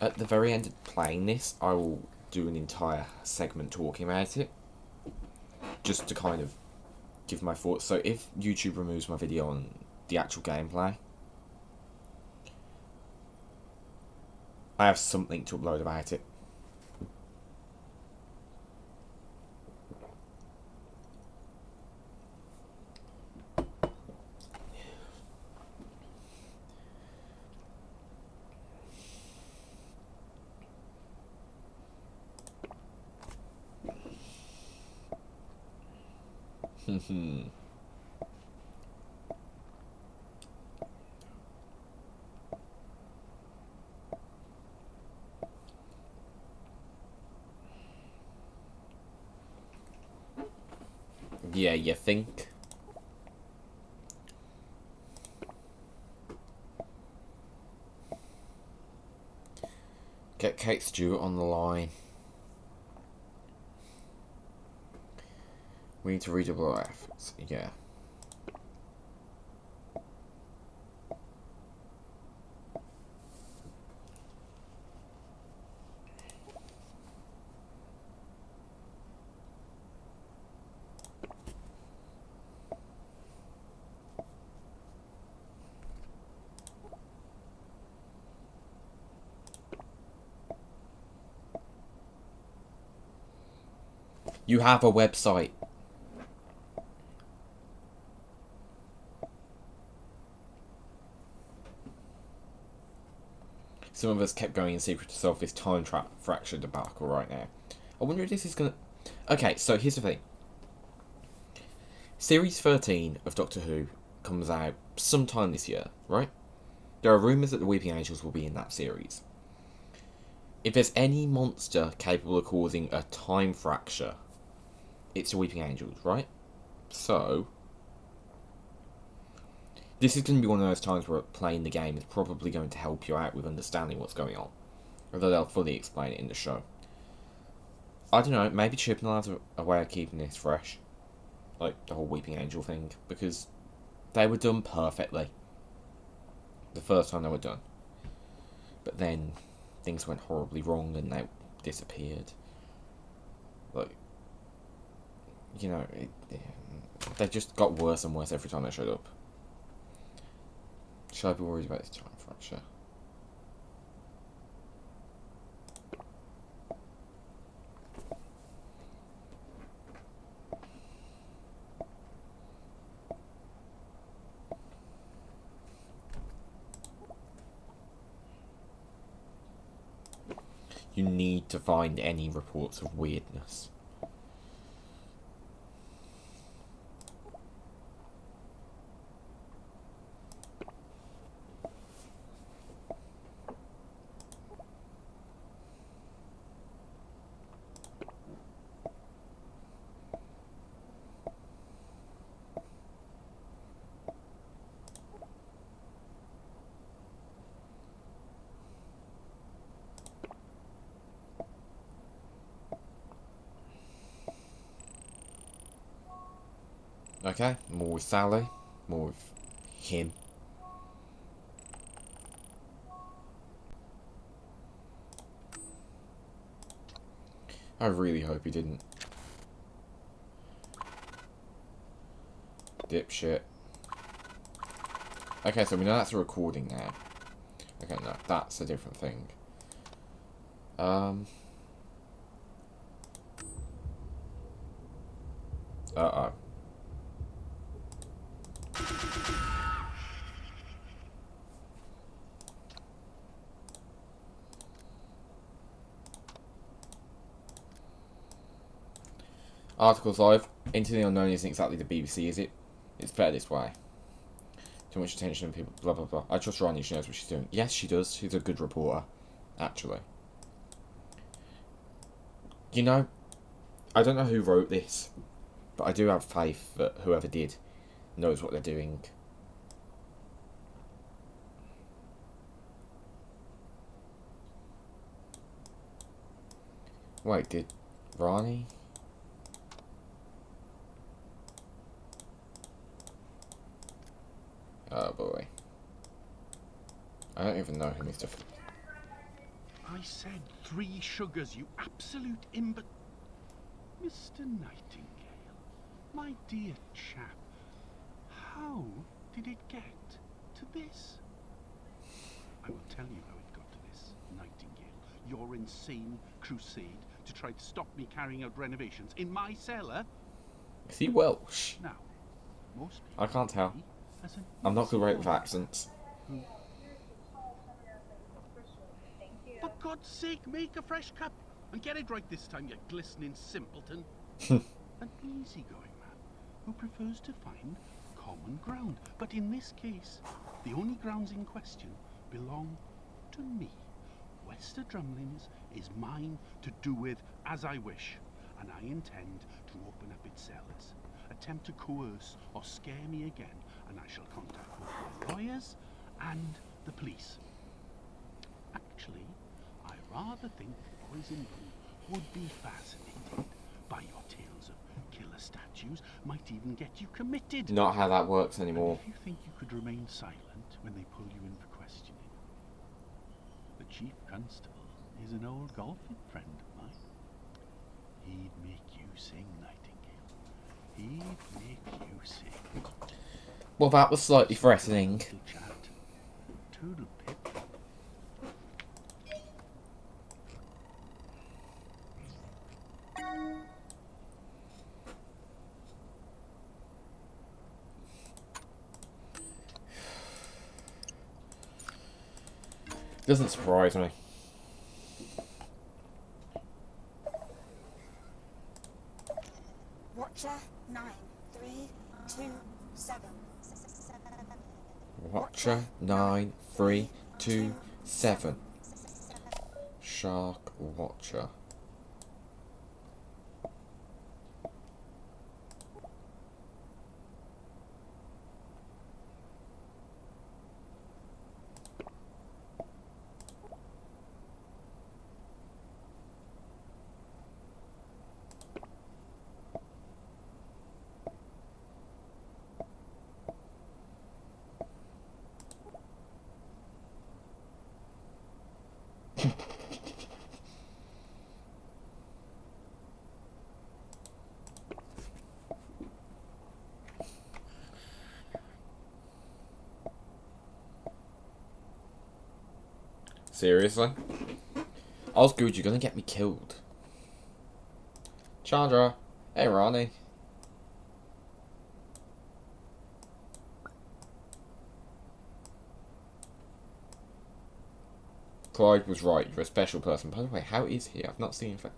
at the very end of playing this, I will do an entire segment talking about it. Just to kind of give my thoughts. So if YouTube removes my video on the actual gameplay, I have something to upload about it. Yeah, you think? Get Kate Stewart on the line. We need to redouble our efforts, yeah. You have a website. Some of us kept going in secret to solve this time trap fracture debacle right now. I wonder if this is gonna... Okay, so here's the thing. Series 13 of Doctor Who comes out sometime this year, right? There are rumours that the Weeping Angels will be in that series. If there's any monster capable of causing a time fracture, it's the Weeping Angels, right? So, this is going to be one of those times where playing the game is probably going to help you out with understanding what's going on. Although they'll fully explain it in the show. I don't know, maybe Chibnall has a way of keeping this fresh. Like, the whole Weeping Angel thing. Because they were done perfectly. The first time they were done. But then, things went horribly wrong and they disappeared. Like, you know, they just got worse and worse every time they showed up. Should I be worried about this time fracture? You need to find any reports of weirdness. Okay, more with Sally, more with him. I really hope he didn't. Dipshit. Okay, so we know that's a recording now. Okay, no, that's a different thing. Uh-oh. Article 5. Into the Unknown isn't exactly the BBC, is it? It's better this way. Too much attention and people... Blah, blah, blah. I trust Ronnie. She knows what she's doing. Yes, she does. She's a good reporter. Actually. You know, I don't know who wrote this, but I do have faith that whoever did knows what they're doing. Wait, did Ronnie? Oh boy. I don't even know who Mr. I said 3 sugars, you absolute imbecile. Mr. Nightingale, my dear chap, how did it get to this? I will tell you how it got to this, Nightingale. Your insane crusade to try to stop me carrying out renovations in my cellar. Is he Welsh? Now, most people I can't tell. see me as an I'm not good easy with boy accents. who, for God's sake, make a fresh cup and get it right this time, you glistening simpleton. An easygoing man who prefers to find common ground. But in this case, the only grounds in question belong to me. Wester Drumlins is mine to do with as I wish, and I intend to open up its cellars. Attempt to coerce or scare me again, and I shall contact both my lawyers and the police. Actually, I rather think the boys in blue would be fascinated by your tales of killer statues, might even get you committed. Not how that works anymore. And if you think you could remain silent when they pull you in for questioning, the chief constable is an old golfing friend of mine. He'd make you sing, Nightingale. He'd make you sing. Well, that was slightly threatening. Little chat. Toodle pip. Doesn't surprise me. Watcher 9327. Watcher 9327. Shark Watcher. Seriously? Osgood, you're gonna get me killed. Chandra. Hey, Ronnie. Clyde was right. You're a special person. By the way, how is he? I've not seen him for...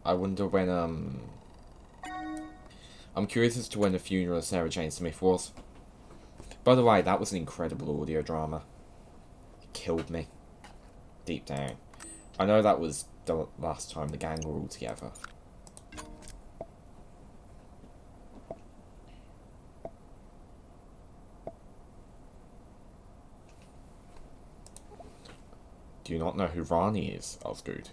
I wonder when, I'm curious as to when the funeral of Sarah Jane Smith was. By the way, that was an incredible audio drama. It killed me. Deep down. I know that was the last time the gang were all together. Do you not know who Rani is, Osgood?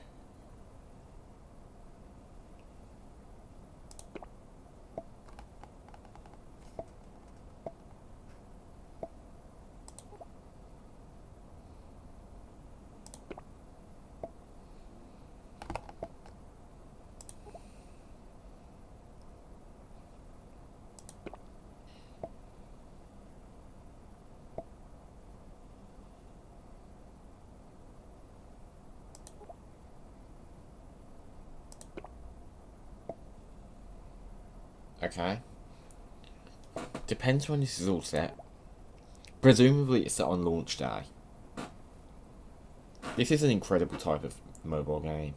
Okay. Depends when this is all set. Presumably it's set on launch day. This is an incredible type of mobile game.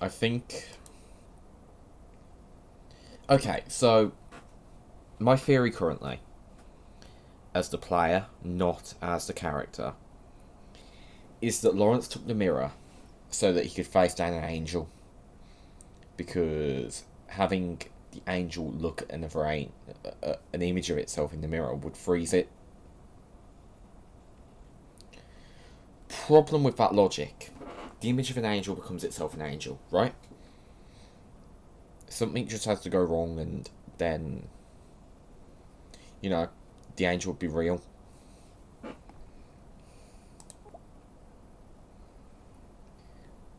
I think... Okay, so my theory currently, as the player, not as the character, is that Lawrence took the mirror so that he could face down an angel. Because having the angel look at an image of itself in the mirror would freeze it. Problem with that logic, the image of an angel becomes itself an angel, right? Something just has to go wrong and then, you know, the angel would be real.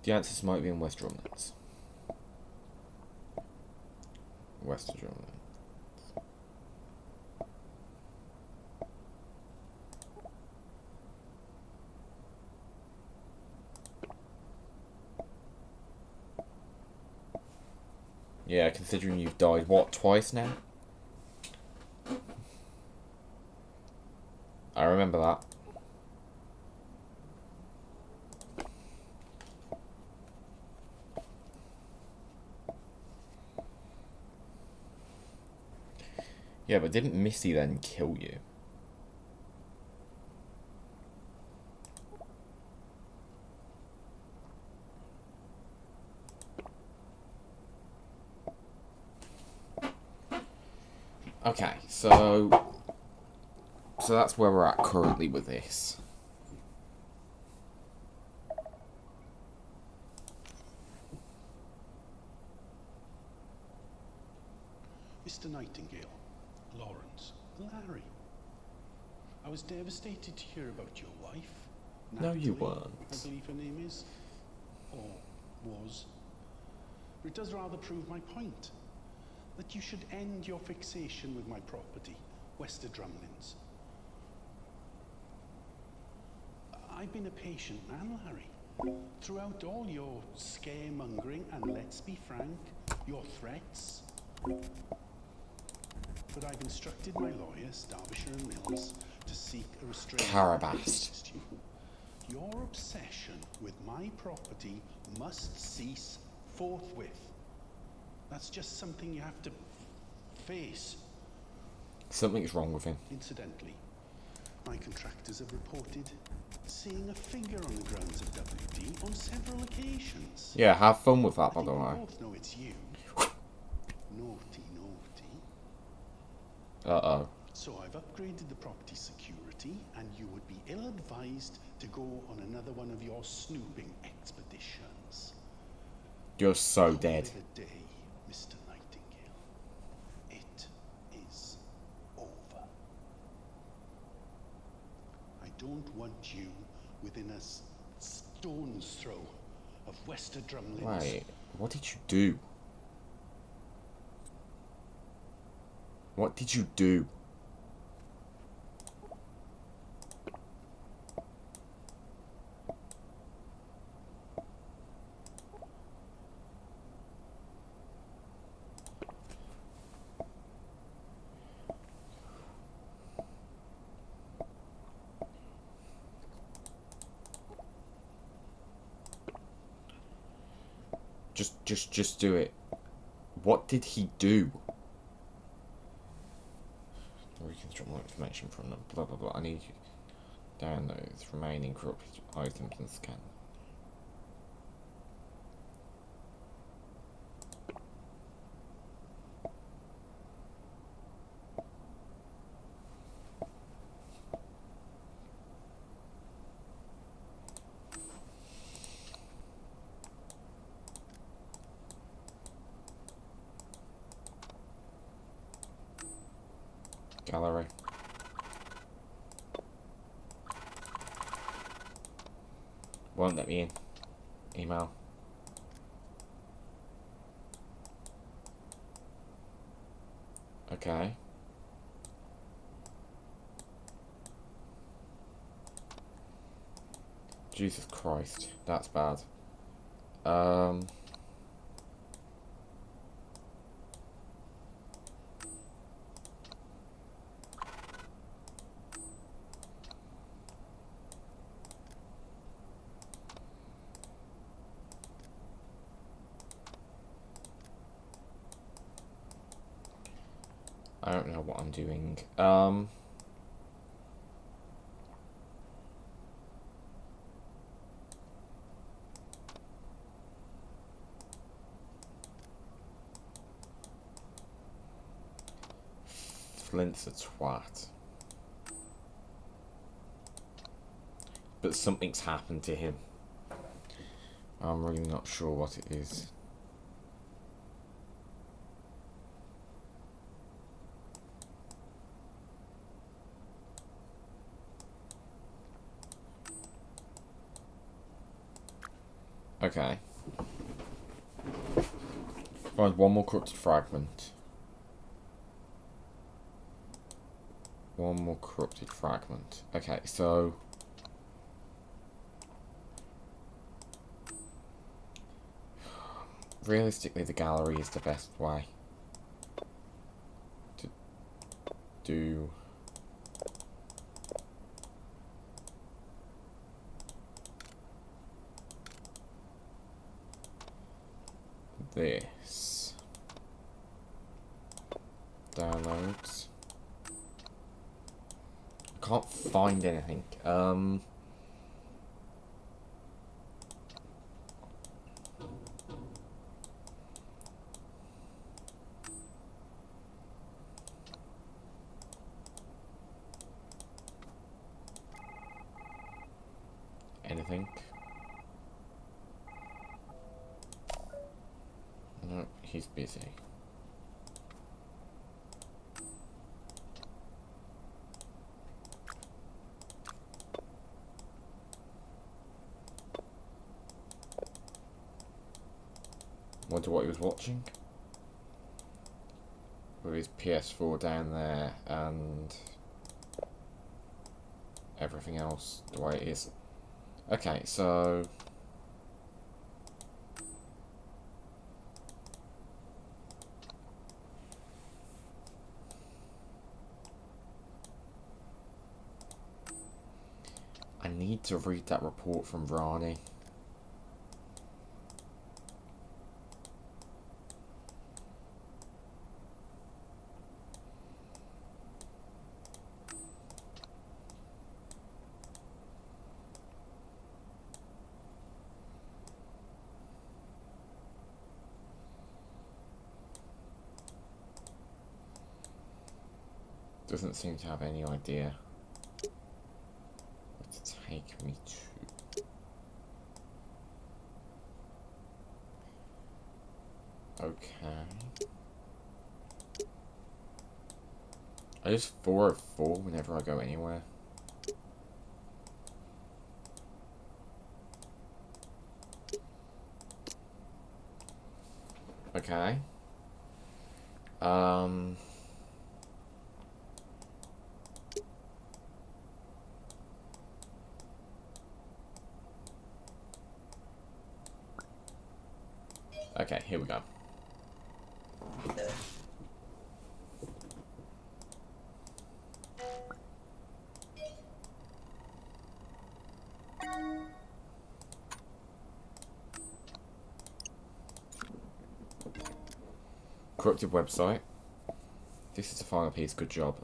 The answers might be in West Drumlands. West Drumlands. Yeah, considering you've died, what, twice now? I remember that. Yeah, but didn't Missy then kill you? Okay, so that's where we're at currently with this. Mr. Nightingale, Lawrence, Larry. I was devastated to hear about your wife. No, you Natalie, weren't. I believe her name is. Or was. It does rather prove my point. That you should end your fixation with my property, Wester Drumlins. I've been a patient man, Larry. Throughout all your scaremongering and, let's be frank, your threats. But I've instructed my lawyers, Derbyshire and Mills, to seek a restraining order Carabast. against you. Your obsession with my property must cease forthwith. That's just something you have to face. Something's wrong with him. Incidentally, my contractors have reported seeing a figure on the grounds of WD on several occasions. Yeah, have fun with that, I by think the we way. both know it's you. Naughty, naughty. Uh-oh. So I've upgraded the property security, and you would be ill-advised to go on another one of your snooping expeditions. You're so Call dead. it a day, Mr. Nightingale. It is over. I don't want you within a stone's throw of Wester Drumlins. Wait, what did you do? What did you do? Just do it. What did he do? Reconstruct more information from them. Blah blah blah. I need you downloads remaining corrupted items and scan. Gallery. Won't let me in. Email. Okay. Jesus Christ, that's bad. what I'm doing. Flint's a twat. But something's happened to him. I'm really not sure what it is. Okay. Find one more corrupted fragment. One more corrupted fragment. Okay, so... realistically, the gallery is the best way to do... this. Downloads. I can't find anything. Anything? No, he's busy. Wonder what he was watching. With his PS4 down there and everything else the way it is. Okay, so I need to read that report from Rani. Doesn't seem to have any idea what to take me to. Okay. I just 404 whenever I go anywhere. Okay. Okay, here we go. Corrupted website. This is the final piece. Good job.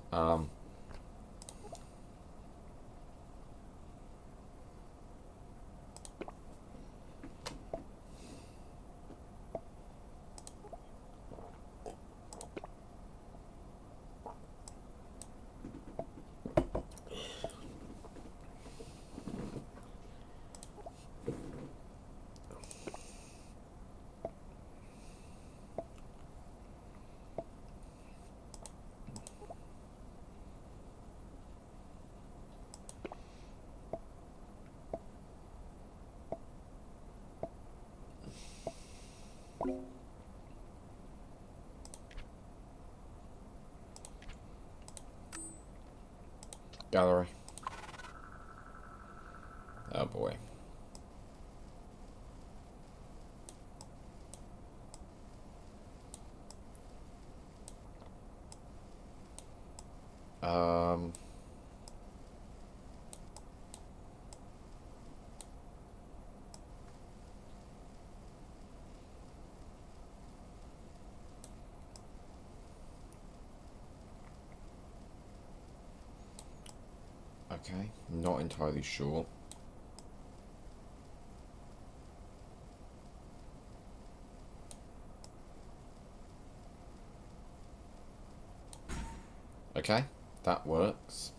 Gallery. Oh boy. Okay, not entirely sure. Okay, that works.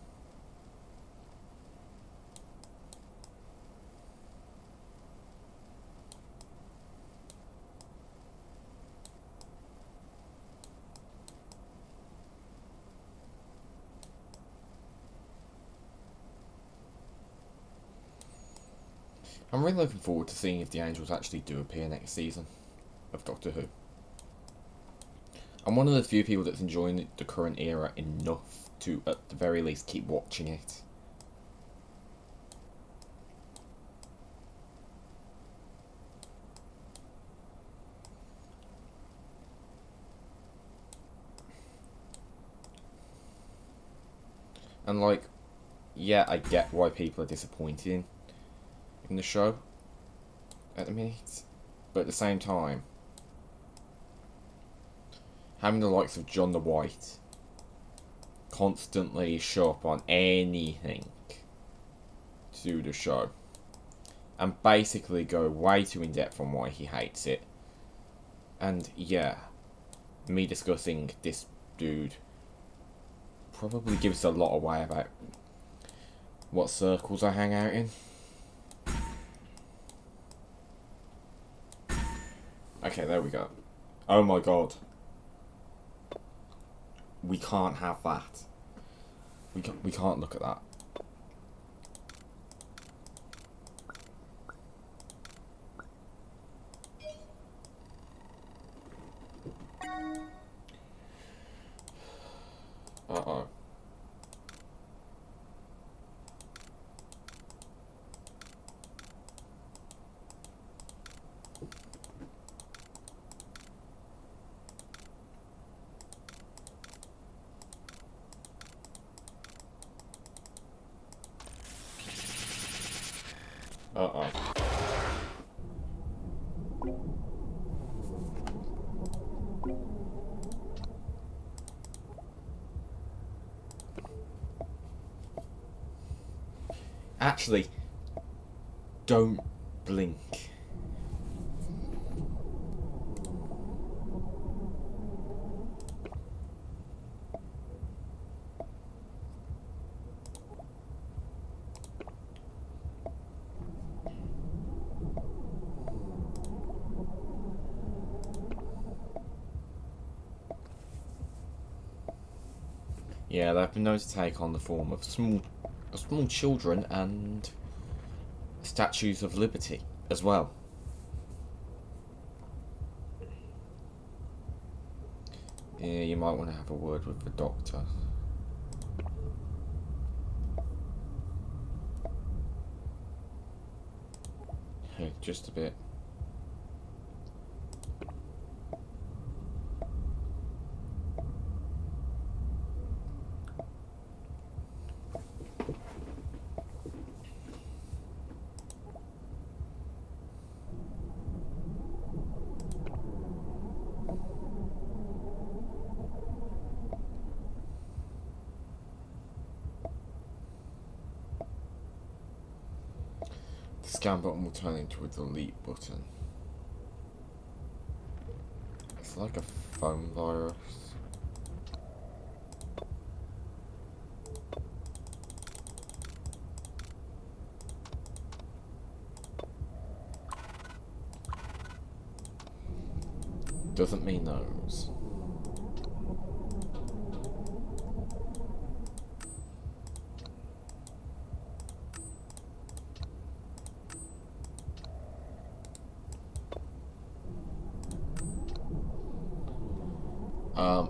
I'm really looking forward to seeing if the Angels actually do appear next season of Doctor Who. I'm one of the few people that's enjoying the current era enough to, at the very least, keep watching it. And like, yeah, I get why people are disappointed in the show at the minute, but at the same time, having the likes of John the White constantly show up on anything to do the show and basically go way too in depth on why he hates it. And yeah, me discussing this dude probably gives a lot away about what circles I hang out in. Okay, there we go. Oh my god. We can't have that. We can't look at that. Uh-oh. Uh-oh. Actually, don't blink. Yeah, they've been known to take on the form of small children and statues of liberty as well. Yeah, you might want to have a word with the doctor. Just a bit. The scan button will turn into a delete button. It's like a phone virus. Doesn't mean those.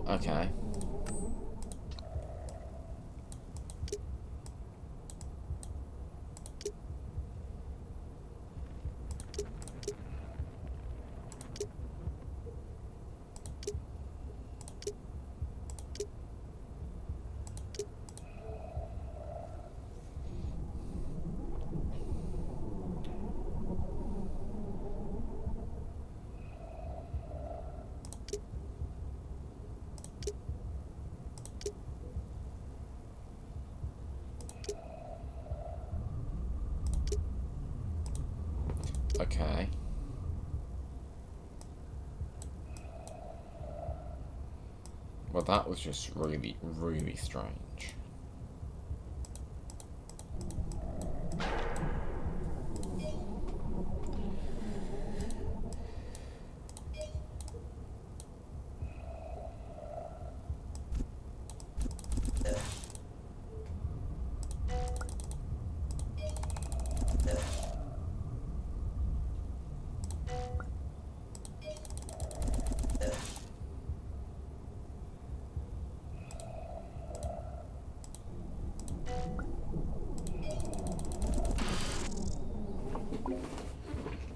Okay. Okay. Well, that was just really, really strange.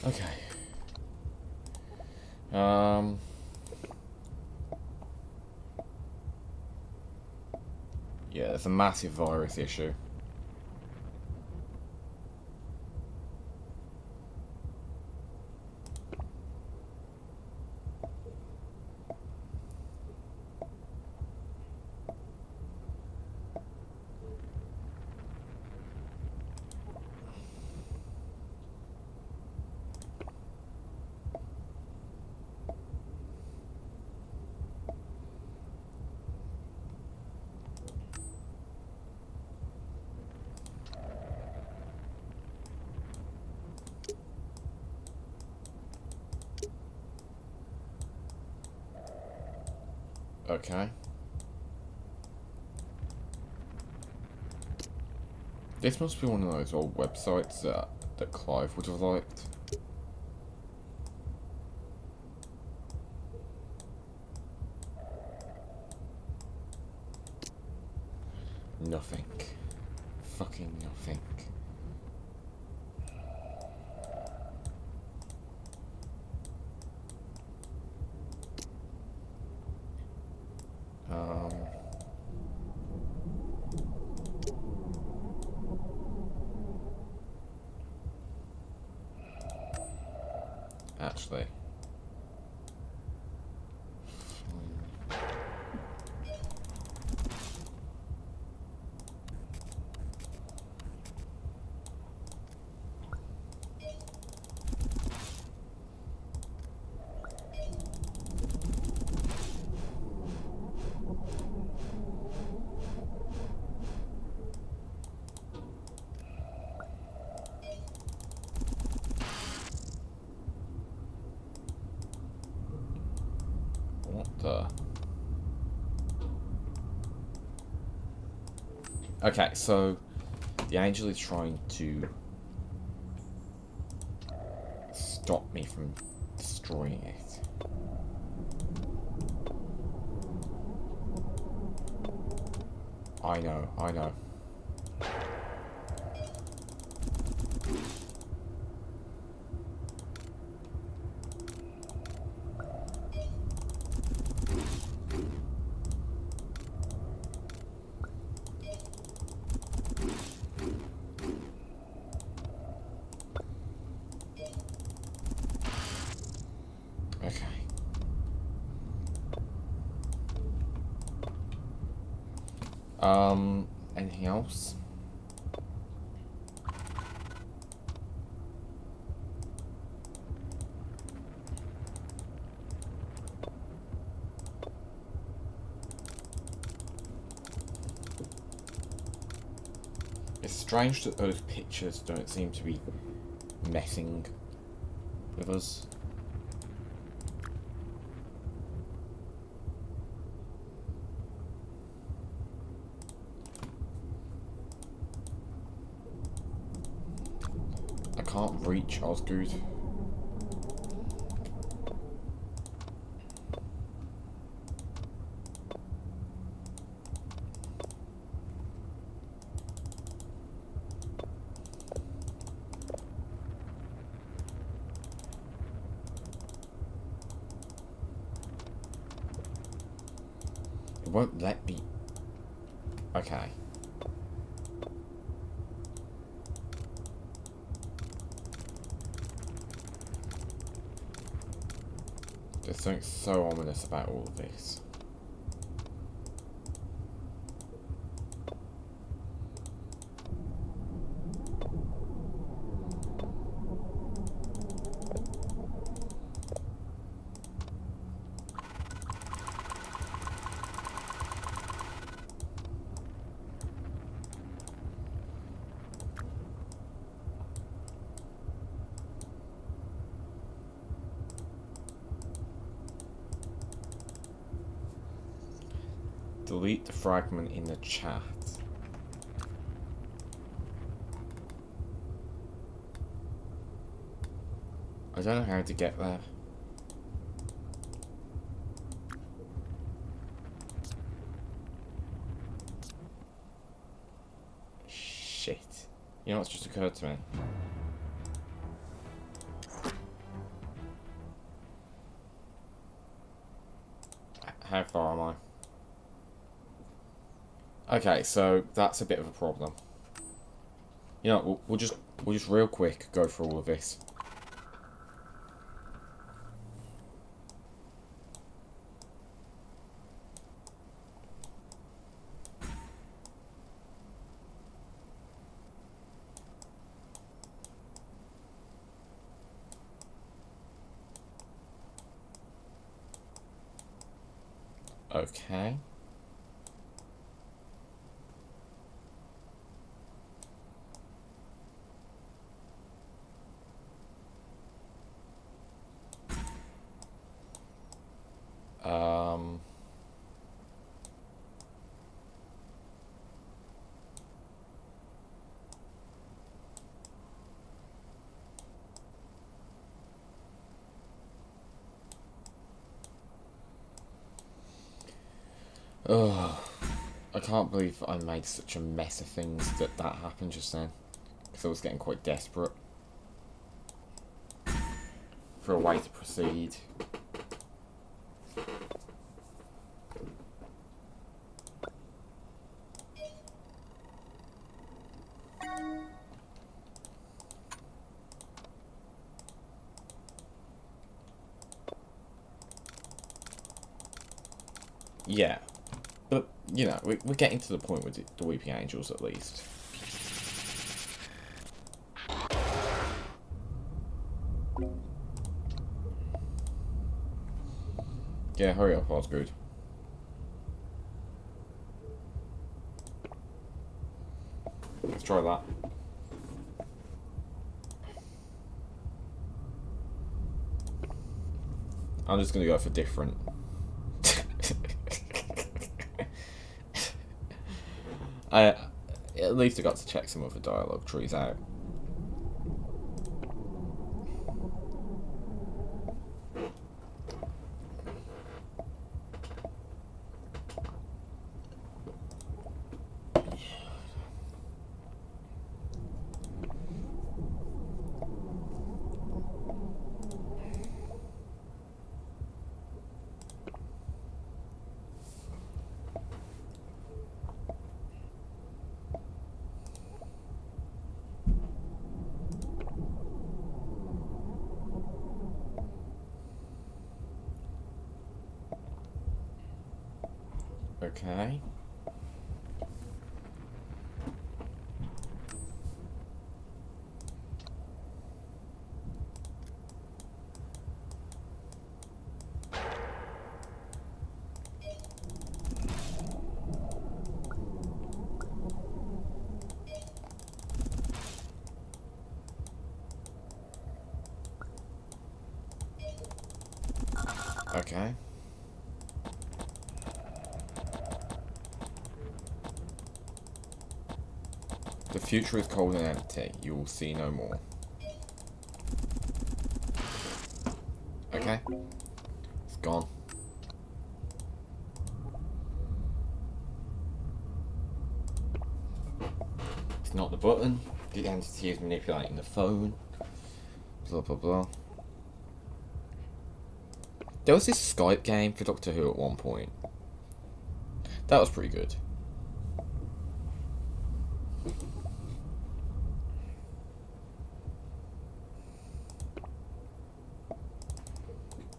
Okay. Yeah, it's a massive virus issue. Okay. This must be one of those old websites that Clive would have liked. Nothing. Fucking nothing. Actually. What the? Okay, so the angel is trying to stop me from destroying it. I know, I know. Okay. Anything else? It's strange that those pictures don't seem to be messing with us. I can't reach Osgood. It won't let me. Okay. There's something so ominous about all of this. delete the fragment in the chat. I don't know how to get there. Shit. You know what's just occurred to me? How far am I? Okay, so that's a bit of a problem. You know, we'll just real quick go through all of this. Okay. Um. Ugh. I can't believe I made such a mess of things that happened just then. Because I was getting quite desperate for a way to proceed. Yeah. But, you know, we're getting to the point with the Weeping Angels, at least. Yeah, hurry up, Osgood. Let's try that. I'm just gonna go for different. At least I got to check some of the dialogue trees out. Okay. Okay. The future is cold and empty. You will see no more. Okay. It's gone. It's not the button. The entity is manipulating the phone. Blah blah blah. There was this Skype game for Doctor Who at one point. That was pretty good.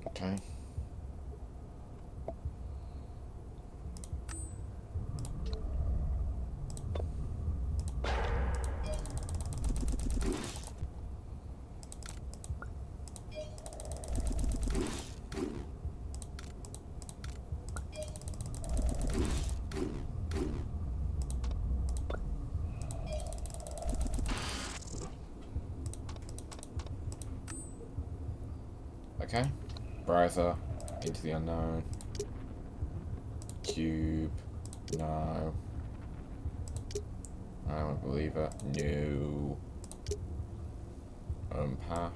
Okay. Okay. Browser. Into the unknown. Cube. No. I don't believe it. No. Path.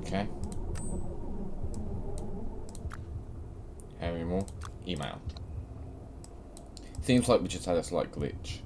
Okay. Any more? Email. Seems like we just had a slight glitch.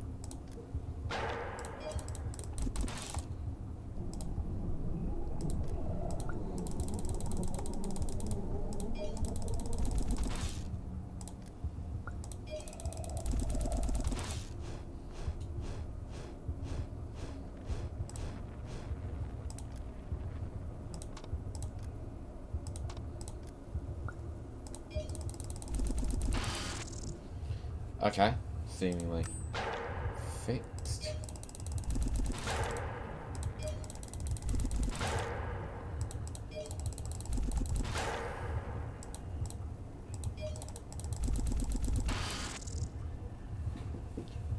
Okay. Seemingly fixed.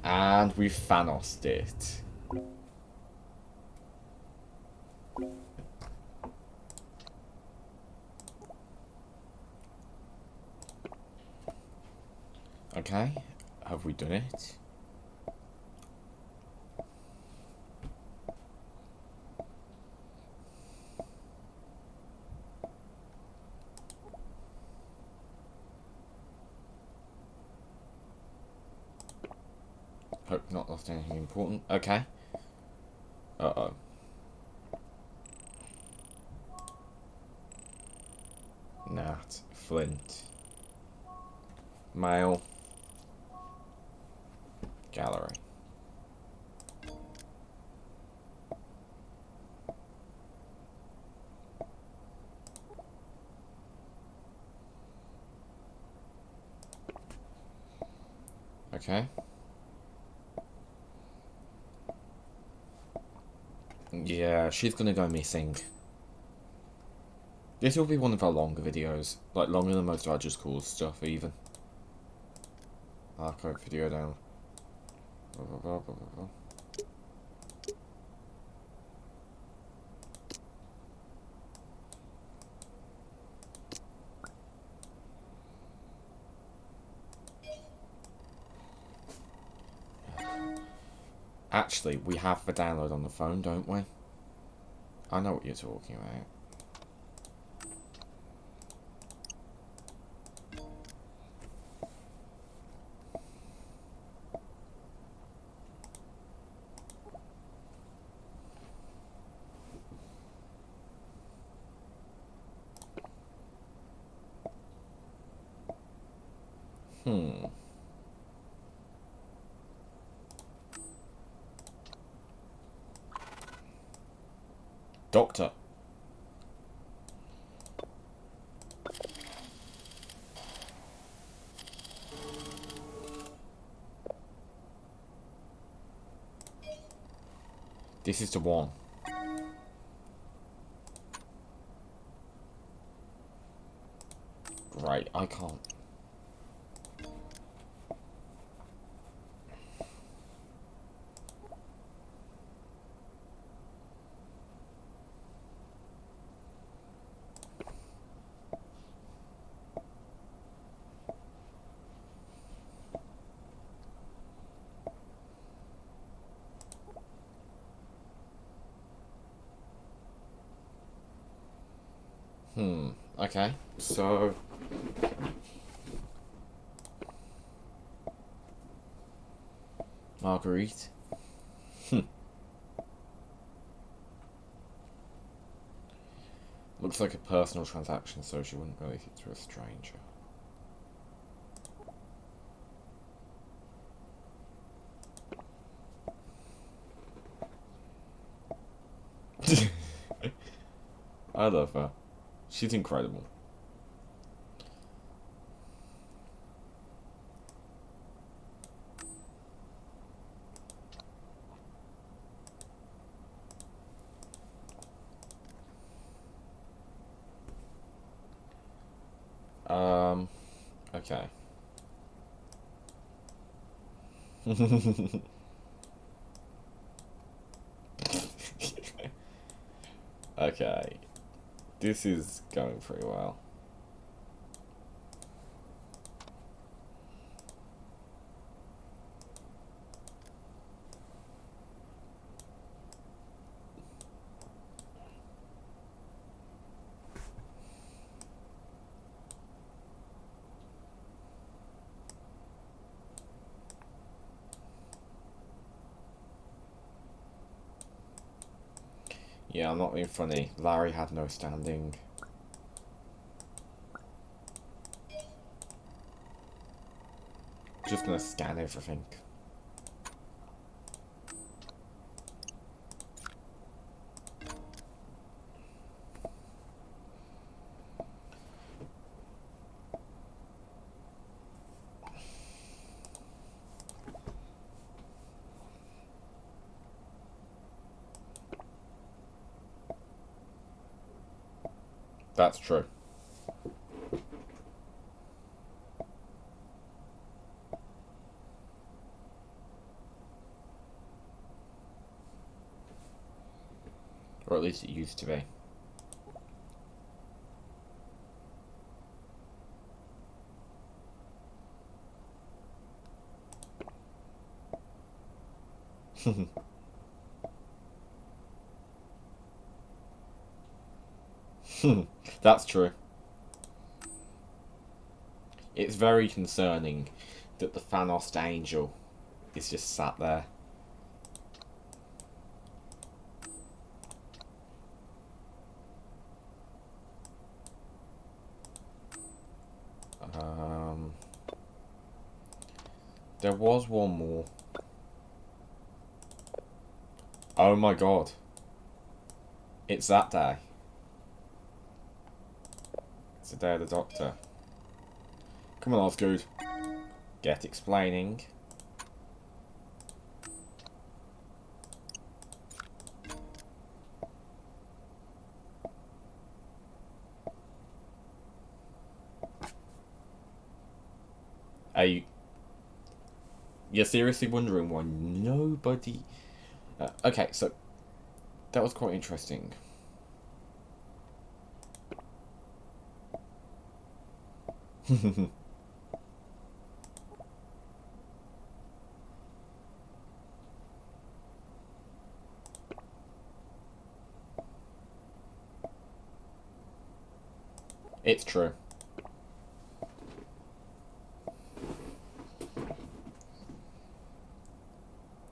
And we Thanos'd it. Okay, have we done it? Hope not lost anything important. Okay. Uh-oh. Nat. Flint. Mail. Gallery. Okay. Yeah, she's gonna go missing. This will be one of our longer videos. Like, longer than most of our Just Cause stuff, even. Archive video down. Actually, we have the download on the phone, don't we? I know what you're talking about. Doctor. This is the one. Right, I can't. Okay, so... Marguerite. Looks like a personal transaction, so she wouldn't release it to a stranger. I love her. She's incredible. Okay. Okay. This is going pretty well. Yeah, I'm not being funny. Larry had no standing. Just gonna scan everything. That's true. Or at least it used to be. That's true. It's very concerning that the Thanos angel is just sat there. There was one more. Oh my god. It's that day. It's the day of the Doctor. Come on, Osgood. Get explaining. Are you're seriously wondering why nobody... okay, so that was quite interesting. It's true.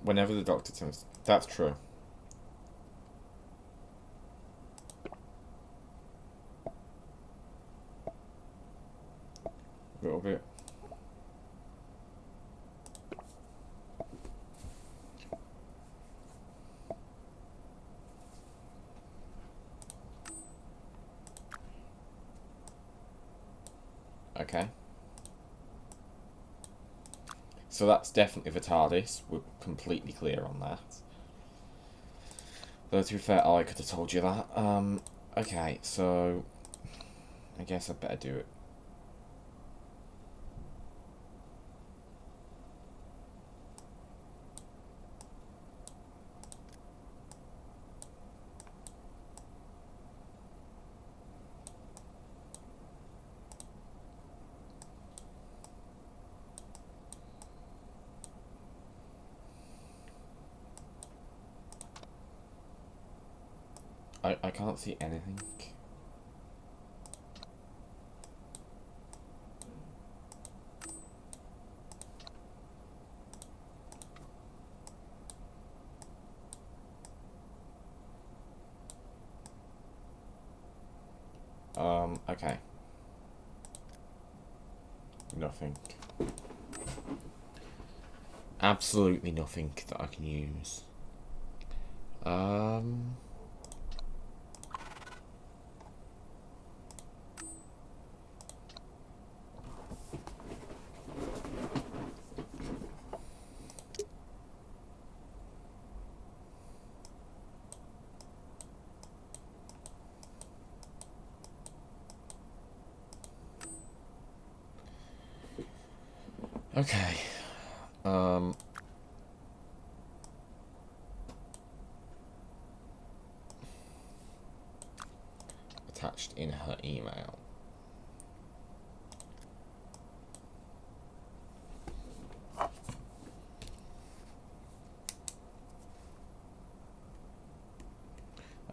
Whenever the Doctor turns... That's true. A little bit. Okay. So that's definitely the TARDIS. We're completely clear on that. Though to be fair, I could have told you that. Okay, so I guess I'd better do it. I can't see anything. Okay. Nothing. Absolutely nothing that I can use. Okay. Attached in her email.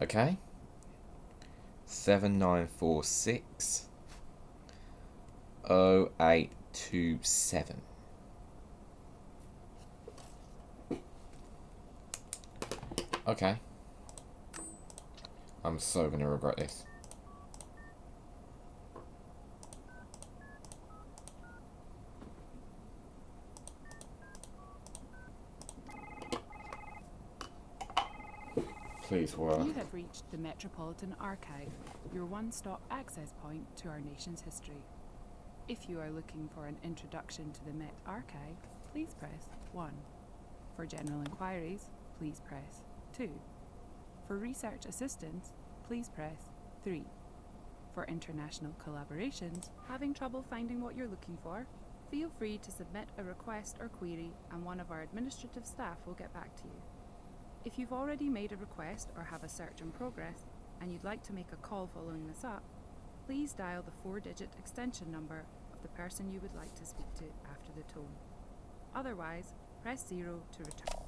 Okay. 7946 0827. Okay. I'm so gonna regret this. Please work. You have reached the Metropolitan Archive, your one-stop access point to our nation's history. If you are looking for an introduction to the Met Archive, please press 1. For general inquiries, please press 2. For research assistance, please press 3. For international collaborations, having trouble finding what you're looking for? Feel free to submit a request or query and one of our administrative staff will get back to you. If you've already made a request or have a search in progress and you'd like to make a call following this up, please dial the 4-digit extension number of the person you would like to speak to after the tone. Otherwise, press 0 to return.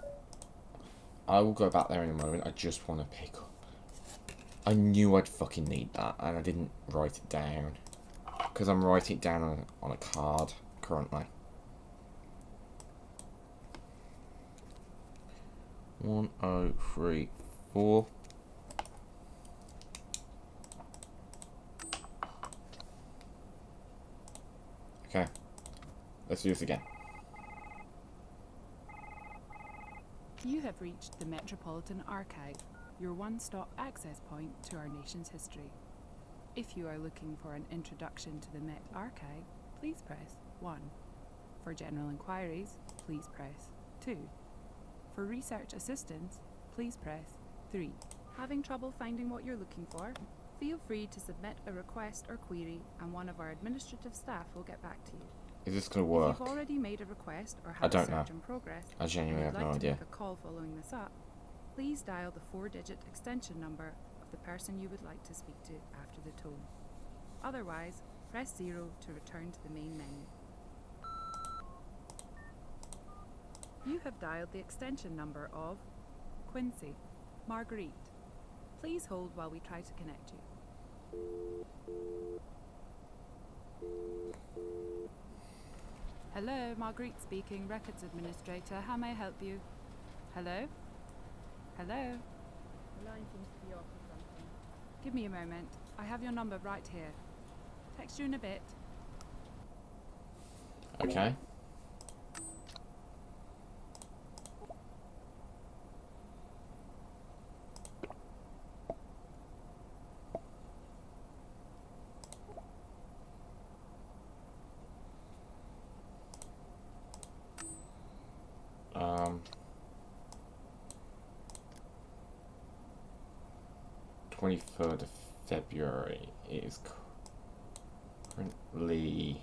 I will go back there in a moment. I just want to pick up. I knew I'd fucking need that, and I didn't write it down. Because I'm writing it down on a card currently. 1034. Okay. Let's do this again. You have reached the Metropolitan Archive, your one-stop access point to our nation's history. If you are looking for an introduction to the Met Archive, please press 1. For general inquiries, please press 2. For research assistance, please press 3. Having trouble finding what you're looking for? Feel free to submit a request or query and one of our administrative staff will get back to you. Is this going to work? If you've already made a request or I have a don't search know. in progress, I genuinely and have you'd no like to idea. make a call following this up, please dial the 4-digit extension number of the person you would like to speak to after the tone. Otherwise, press 0 to return to the main menu. You have dialed the extension number of Quincy Marguerite. Please hold while we try to connect you. Hello, Marguerite speaking, Records Administrator. How may I help you? Hello? Hello? The line seems to be off or something. Give me a moment. I have your number right here. Text you in a bit. Okay. Um, 23rd of February is currently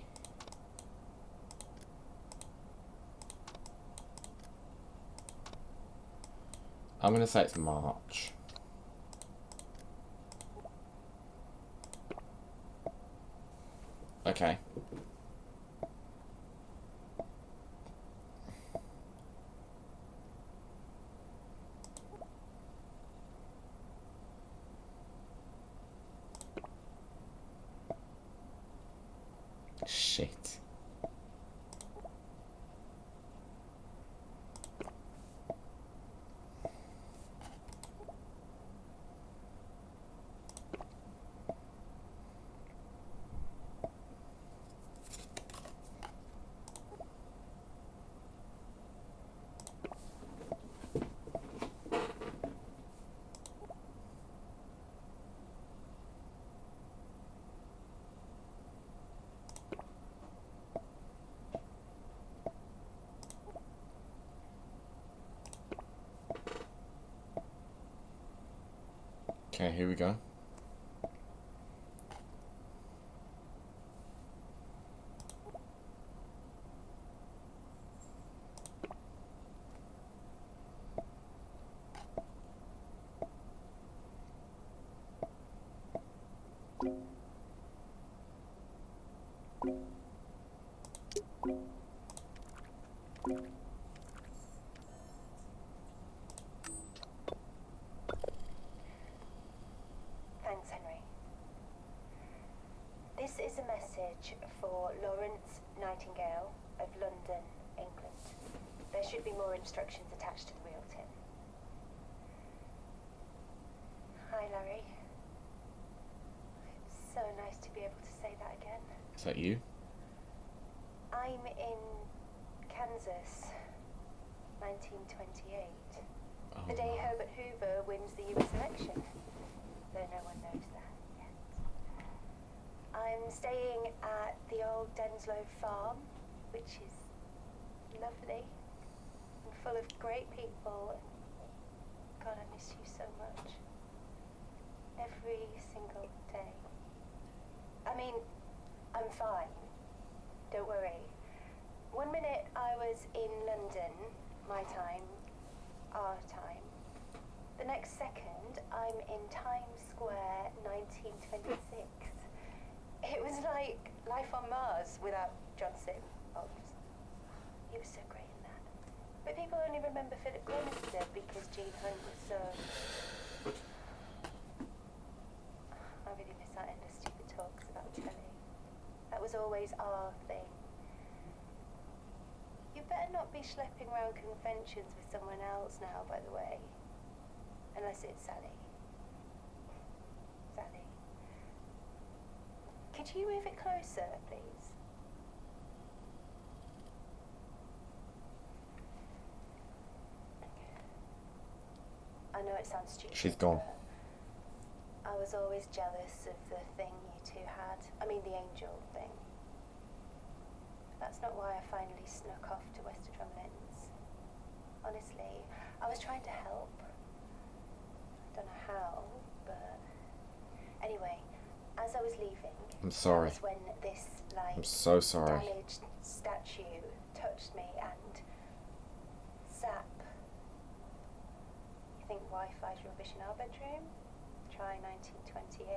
I'm going to say it's March. Okay. Shit. Okay, here we go. message for Lawrence Nightingale of London, England. There should be more instructions attached to the real tin. Hi, Larry. It's so nice to be able to say that again. Is that you? I'm in Kansas, 1928. Oh, The day no. Herbert Hoover wins the US election, though no one knows that yet. I'm staying at the old Denslow farm, which is lovely and full of great people. God, I miss you so much. Every single day. I mean, I'm fine. Don't worry. 1 minute I was in London, my time, our time. The next second, I'm in Times Square, 1926. It was like life on Mars without John Simmons. He was so great in that. But people only remember Philip Glenister because Gene Hunt was so... I really miss our endless stupid talks about telly. That was always our thing. You better not be schlepping around conventions with someone else now, by the way. Unless it's Sally. Sally. Could you move it closer, please? I know it sounds stupid. She's gone. but I was always jealous of the thing you two had. I mean, the angel thing. That's not why I finally snuck off to Wester Drumlins. Honestly, I was trying to help. I don't know how, but... Anyway, as I was leaving... I'm sorry. That was when this, like... I'm so sorry. damaged statue touched me and... Zap. You think Wi-Fi's rubbish in our bedroom? Try 1928.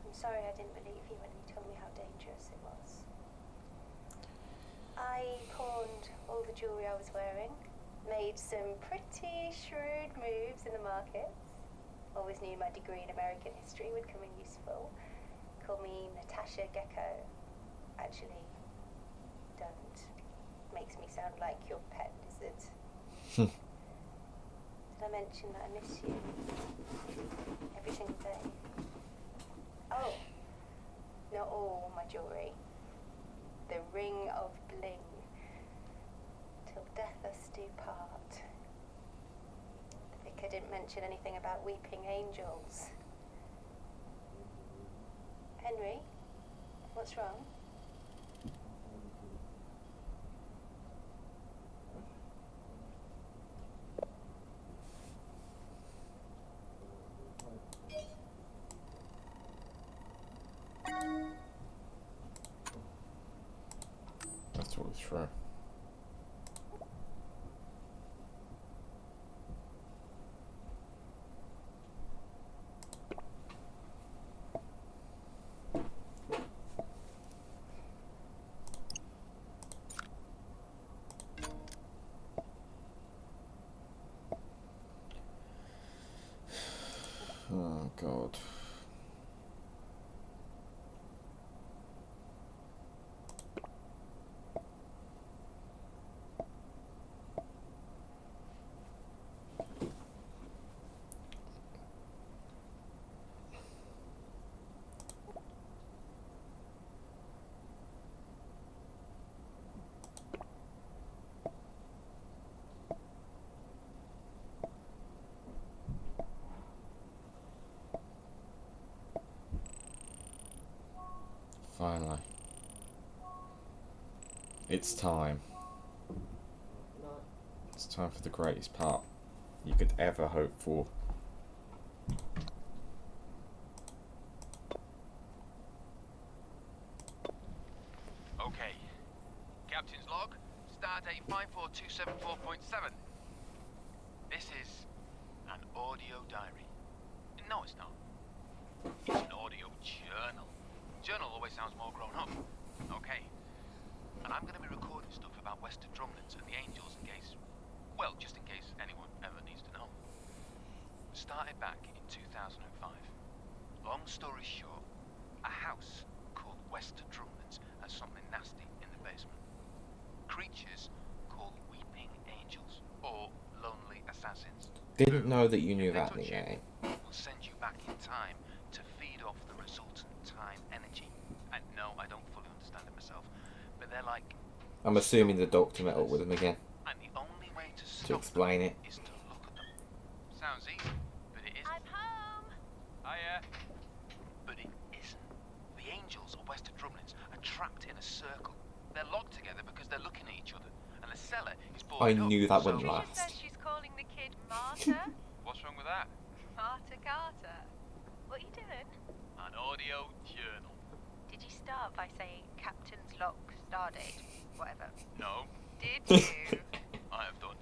I'm sorry I didn't believe you when you told me how dangerous it was. I pawned all the jewellery I was wearing, made some pretty shrewd moves in the markets. Always knew my degree in American history would come in useful. Call me Natasha Gecko. Actually, don't. Makes me sound like your pet lizard. Did I mention that I miss you? Every single day. Oh, not all my jewellery. The ring of bling. Till death us do part. The vicar didn't mention anything about weeping angels. Henry, what's wrong? That's totally true. Oh God. Finally. It's time. It's time for the greatest part you could ever hope for. Okay. Captain's log, stardate 54274.7. This is an audio diary. No, it's not. It's an audio journal. Journal always sounds more grown up. Okay. And I'm going to be recording stuff about Wester Drumlins and the Angels in case... Well, just in case anyone ever needs to know. Started back in 2005. Long story short, I house called Wester Drumlands has something nasty in the basement. Creatures called Weeping Angels, or Lonely Assassins. Didn't know that you knew If they that touch you, nickname. will send you back in time to feed off the resultant time energy. And no, I don't fully understand it myself, but they're like... I'm assuming the Doctor met up with him again And the only way to to stop explain them it. is to look at them. Sounds easy, but it isn't. I'm home. Hiya. But it isn't. The angels of Wester Drumlands are trapped in a circle. They're locked together because they're looking at each other, and the cellar is I boarded up. knew that so wouldn't Trisha last. says she's calling the kid Martyr. What's wrong with that? Martyr Carter. What are you doing? An audio journal. Did you start by saying Captain's Lock Stardate? Whatever. No, Did you? I have done.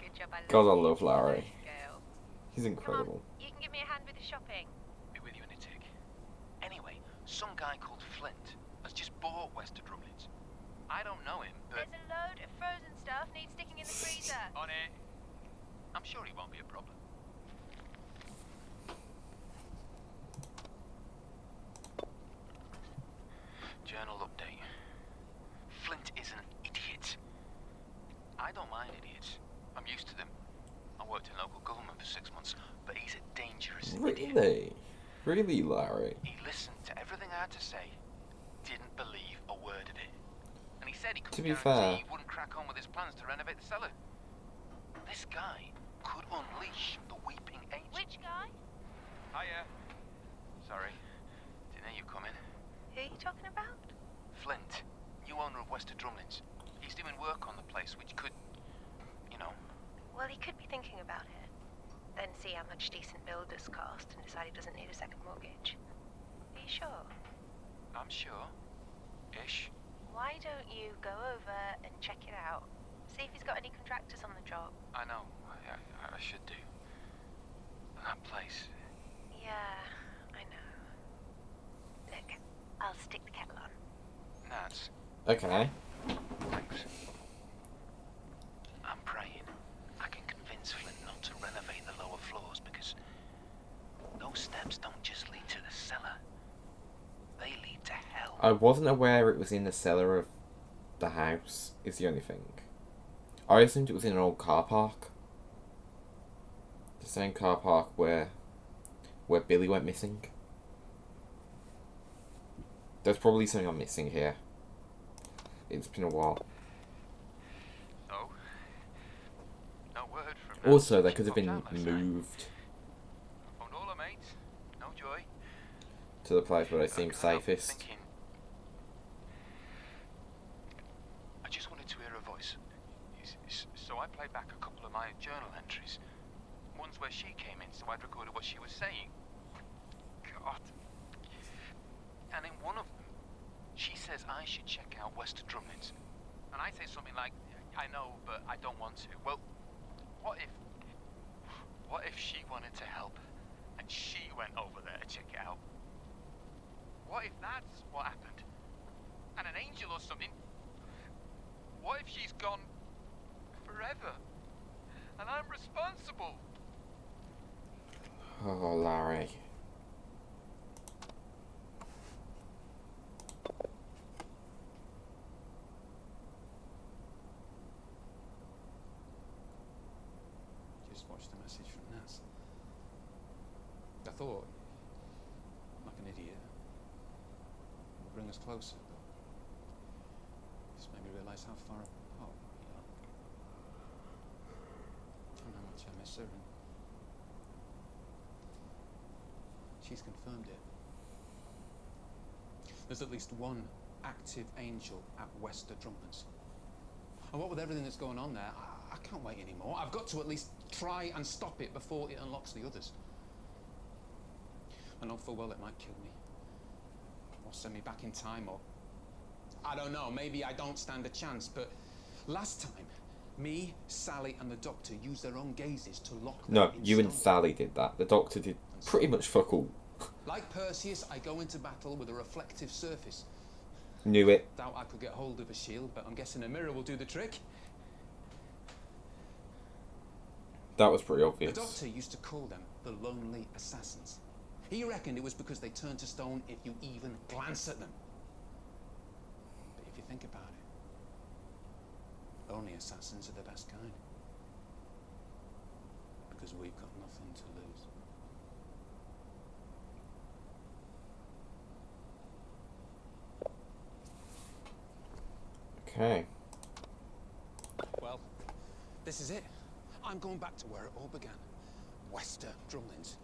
Good job, I God, I you. love Larry. Girl. He's Come incredible. on, you can give me a hand with the shopping. Be with you in a tick. Anyway, some guy called Flint has just bought Wester Drumlands. I don't know him, but... There's a load of frozen stuff needs sticking in the freezer. On it. I'm sure he won't be a problem. Journal update. Flint is an idiot. I don't mind idiots. I'm used to them. I worked in local government for 6 months, but he's a dangerous idiot. Really? Really, Larry? He listened to everything I had to say, didn't believe a word of it. And he said he couldn't To be guarantee fair- he wouldn't crack on with his plans to renovate the cellar. This guy could unleash the Weeping Angel. Which guy? Hiya. Sorry. Didn't hear you coming. Who are you talking about? Flint, new owner of Wester Drumlands. He's doing work on the place which could, you know... Well, he could be thinking about it. Then see how much decent builders cost and decide he doesn't need a second mortgage. Are you sure? I'm sure. Ish. Why don't you go over and check it out? See if he's got any contractors on the job. I know. I should do. That place. Yeah, I know. Look, I'll stick the kettle on. Nats. Okay. Thanks. I'm praying I can convince Flint not to renovate the lower floors because those steps don't just lead to the cellar. They lead to hell. I wasn't aware it was in the cellar of the house, is the only thing. I assumed it was in an old car park. The same car park where Billy went missing. There's probably something I'm missing here. It's been a while. Oh? No word from Also, Nats they since could have she been popped out last night. moved Phoned all her mates. No joy. to the place where they seem Couldn't help safest. thinking- I just wanted to hear her voice. So I played back a couple of my journal entries. Ones where she came in, so I'd recorded what she was saying. God. And in one of them, she says I should check out Wester Drumlands. And I say something like, I know, but I don't want to. Well, what if she wanted to help and she went over there to check it out? What if that's what happened? And an angel or something? What if she's gone forever? And I'm responsible? Oh, Larry. Just watched the message from Nats. I thought, like an idiot, it would bring us closer, but just made me realise how far apart we are. And how much I miss her. And she's confirmed it. There's at least one active angel at Wester Drumlands. And what with everything that's going on there, I can't wait anymore. I've got to at least try and stop it before it unlocks the others. I know full well it might kill me. Or send me back in time, or... I don't know, maybe I don't stand a chance, but last time, me, Sally and the Doctor used their own gazes to lock them No, in you and stone. Sally did that. The Doctor did pretty much fuck all. Like Perseus, I go into battle with a reflective surface. Knew it. Doubt I could get hold of a shield, but I'm guessing a mirror will do the trick. That was pretty The obvious. Doctor used to call them the Lonely Assassins. He reckoned it was because they turned to stone if you even glance at them. But if you think about it, only assassins are the best kind. Because we've got nothing to lose. Okay. Well, this is it. I'm going back to where it all began. Wester Drumlins.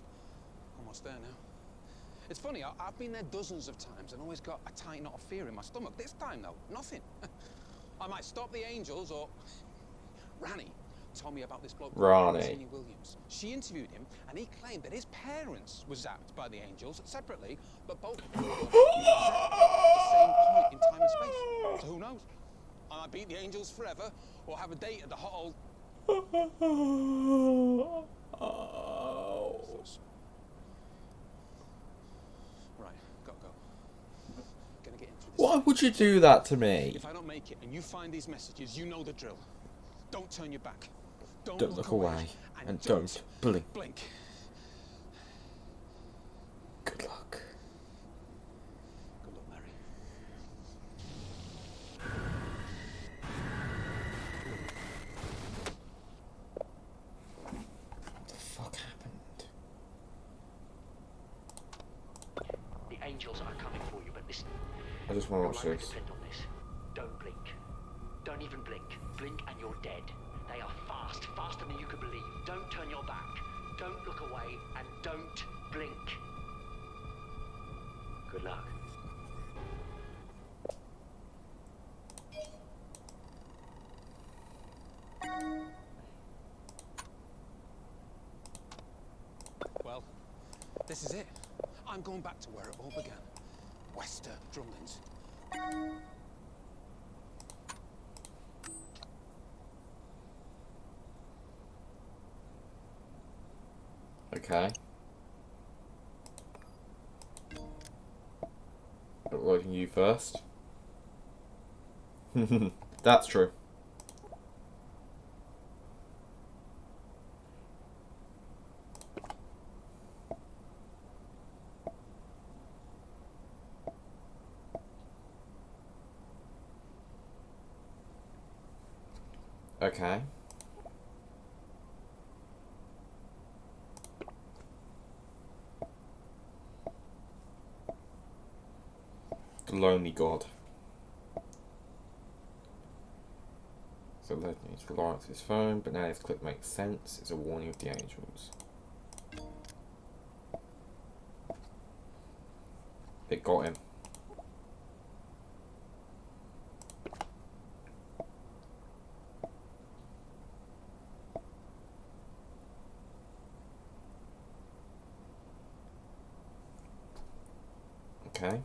Almost there now. It's funny, I've been there dozens of times and always got a tight knot of fear in my stomach. This time, though, nothing. I might stop the Angels or... Rani told me about this bloke called Anthony Williams. She interviewed him, and he claimed that his parents were zapped by the Angels separately, but both at the same point in time and space. So who knows? I might beat the Angels forever, or have a date at the hot old... Right, go. Gonna get into this. Why would you do that to me? If I don't make it and you find these messages, you know the drill. Don't turn your back. Don't look away. And don't blink. Good luck. Good luck, Mary. What the fuck happened? The Angels are coming for you, but listen. I just want to watch Your life this. depends on this. Don't blink. Don't even blink. Blink and you're dead. They are fast, faster than you could believe. Don't turn your back. Don't look away, and don't blink. Good luck. Well, this is it. I'm going back to where it all began. Wester Drumlins. Okay. Uploading you first. That's true. Okay. The Lonely God. So let me to Lawrence's phone, but now his clip makes sense. It's a warning of the Angels. It got him. Okay.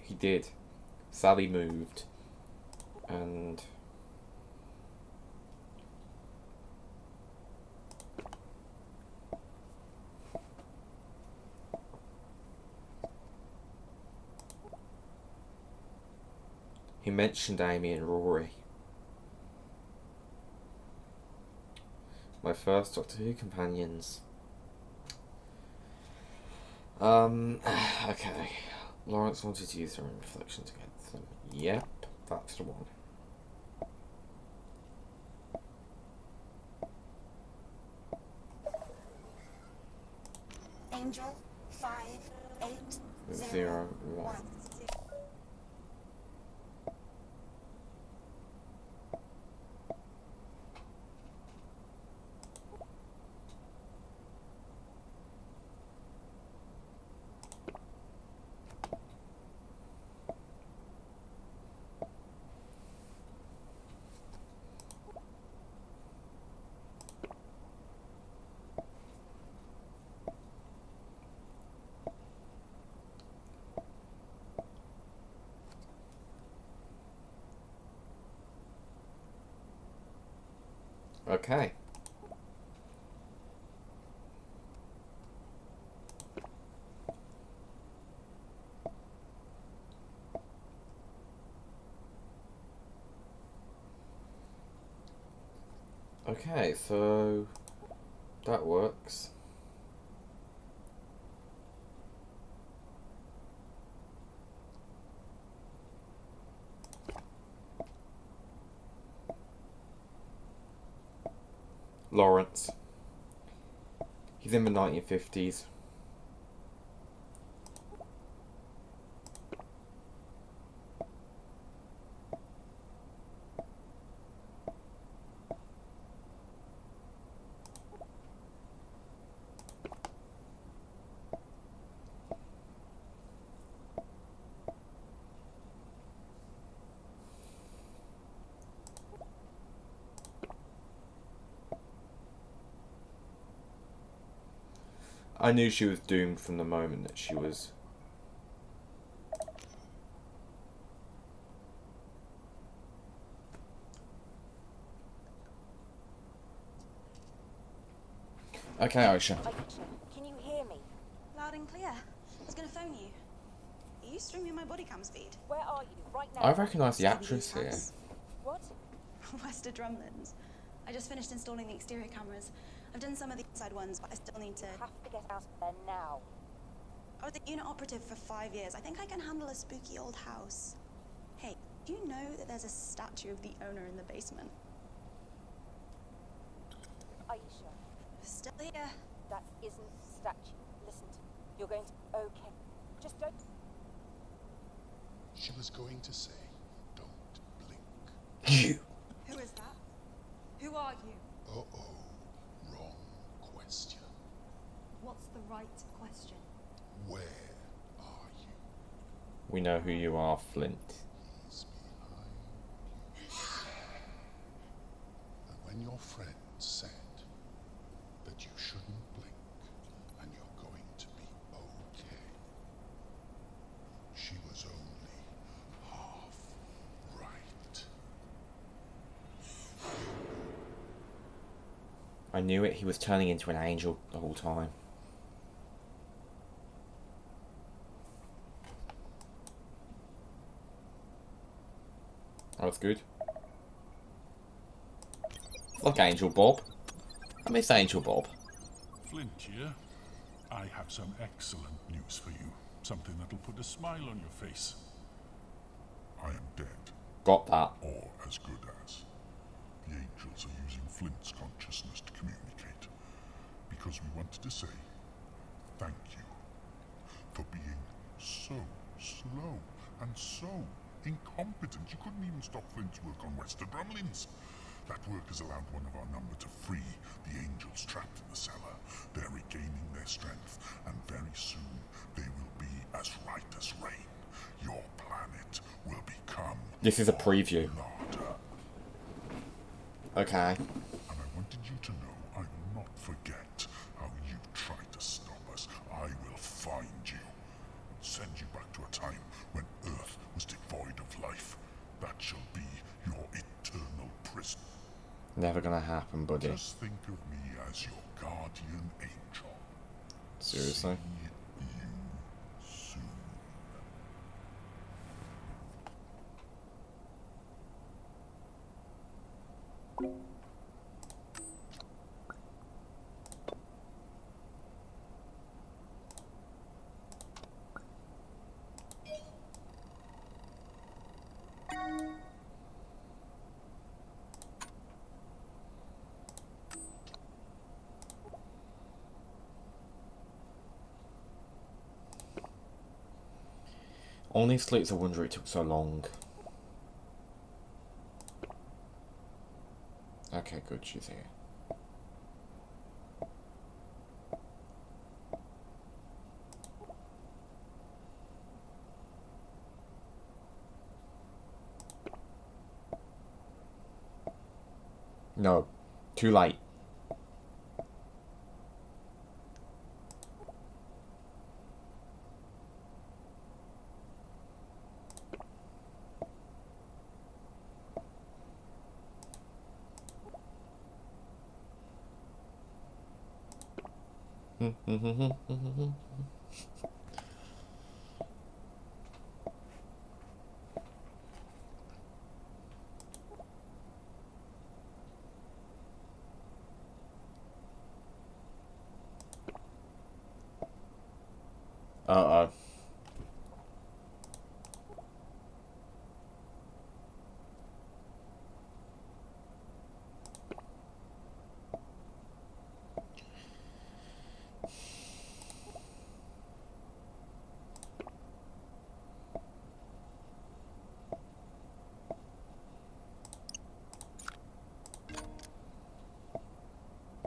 He did. Sally moved. And... he mentioned Amy and Rory. My first Doctor Who companions. Okay. Lawrence wanted to use her own reflections against them. Yep, that's the one. Angel 5801. Okay. Okay, so that works. Lawrence. He's in the 1950s. I knew she was doomed from the moment that she was... Okay, Aisha. Can you hear me? Loud and clear. I was gonna phone you. Are you streaming my body cam speed? Where are you right now? I recognise the actress here. What? Wester Drumlands. I just finished installing the exterior cameras. I've done some of the inside ones, but I still need to... Have to get out of there now. I was a unit operative for 5 years. I think I can handle a spooky old house. Hey, do you know that there's a statue of the owner in the basement? Aisha, Still here. that isn't statue. Listen to me. You're going to be okay. Just don't... She was going to say, don't blink. You. Who is that? Who are you? Uh-oh, wrong question. What's the right question? Where are you? We know who you are, Flint. He's behind you. And when your friend said that you shouldn't blink and you're going to be okay, she was only half right. I knew it. He was turning into an angel the whole time. That was good. Look, Angel Bob. I miss Angel Bob. Flint here. I have some excellent news for you. Something that'll put a smile on your face. I am dead. Got that. Or as good as. The angels are using Flint's consciousness to communicate. Because we wanted to say thank you for being so slow and so incompetent. You couldn't even stop Flint's work on Wester Drumlins. That work has allowed one of our number to free the angels trapped in the cellar. They're regaining their strength, and very soon they will be as right as rain. Your planet will become... This is a preview. Larder. Okay. And I wanted you to know I will not forget how you tried to stop us. I will find you and send you back to a time when Earth was devoid of life. That shall be your eternal prison. Never gonna happen, buddy. Just think of me as your guardian angel. Seriously? See you soon. Honestly, it's a wonder it took so long. Okay, good, she's here. No, too late. Uh-oh.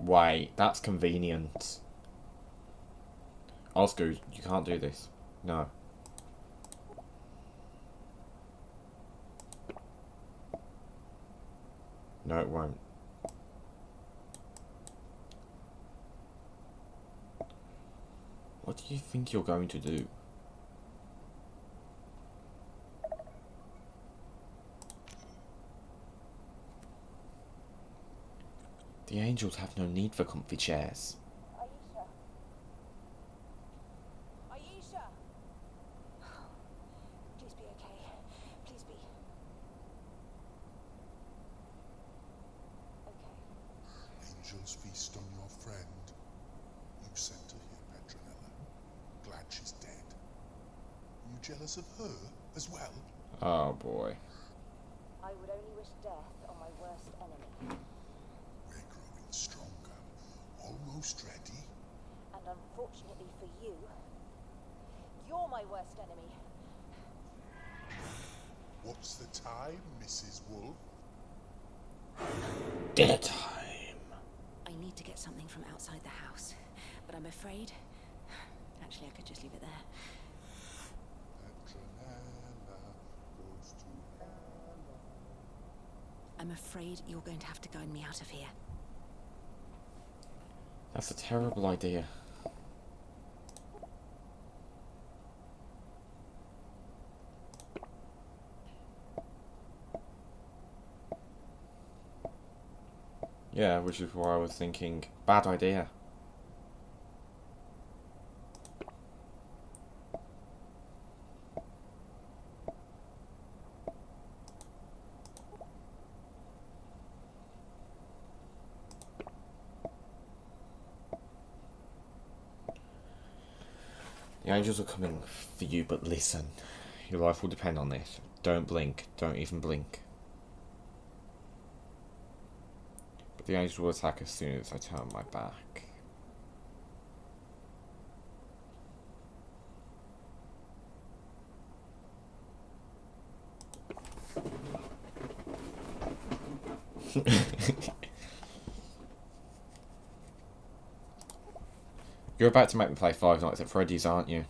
Wait, that's convenient. Oscar, you can't do this. No. No, it won't. What do you think you're going to do? The angels have no need for comfy chairs. Aisha. Aisha! Please be okay. Please be. Okay. Angels feast on your friend. You sent her here, Petronella. Glad she's dead. You jealous of her as well? Oh boy. I would only wish death on my worst enemy. We're growing stronger. Almost ready. And unfortunately for you, you're my worst enemy. What's the time, Mrs. Wolf? Dinner time. I need to get something from outside the house, but I'm afraid... Actually, I could just leave it there. Petronella goes to hell. I'm afraid you're going to have to guide me out of here. That's a terrible idea. Yeah, which is why I was thinking, bad idea. The angels are coming for you, but listen. Your life will depend on this. Don't blink. Don't even blink. But the angels will attack as soon as I turn my back. You're about to make me play Five Nights at Freddy's, aren't you?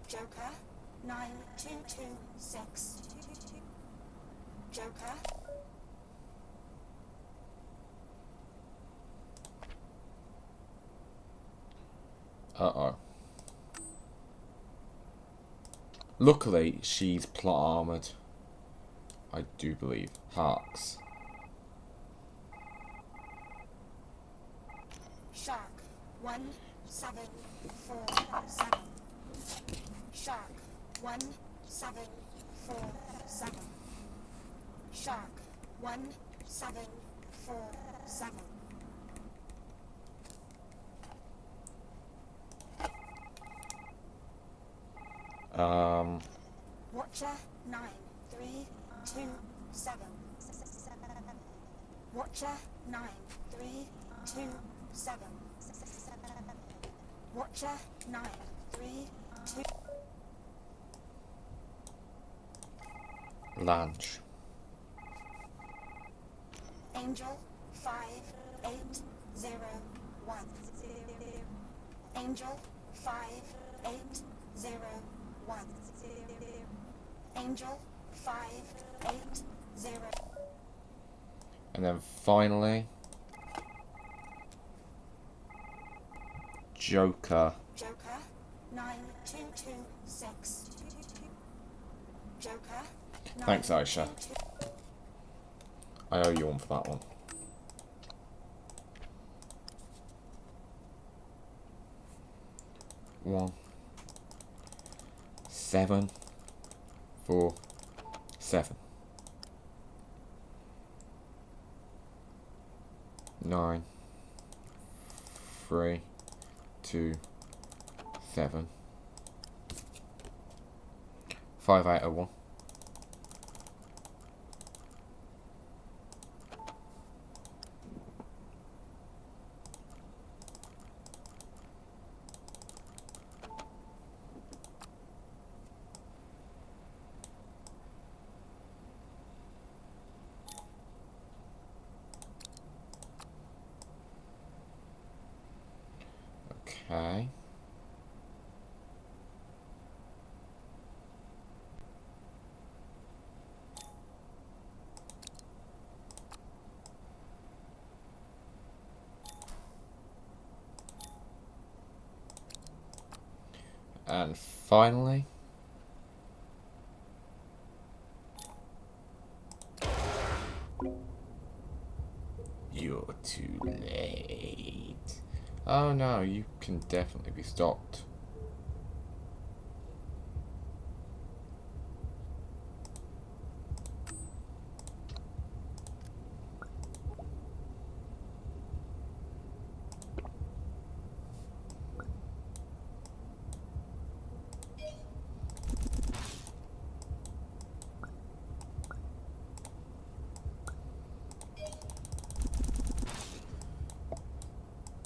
Joker 9226. Joker. Uh-oh. Luckily, she's plot armoured. I do believe. Harks. Shark 1747. Shark 1747. Shark 1747. Watcher 9327. Watcher 9327. Watcher 932. Lunch. Angel 5801. Angel 5801. Angel 580. And then finally, Joker. Joker 9226. Joker. Thanks, Aisha. I owe you one for that one. 1, 7, 4, 7, 9, 3, 2, 7, 5 out of 1. Okay. And finally, you're too late. Oh no, you can definitely be stopped.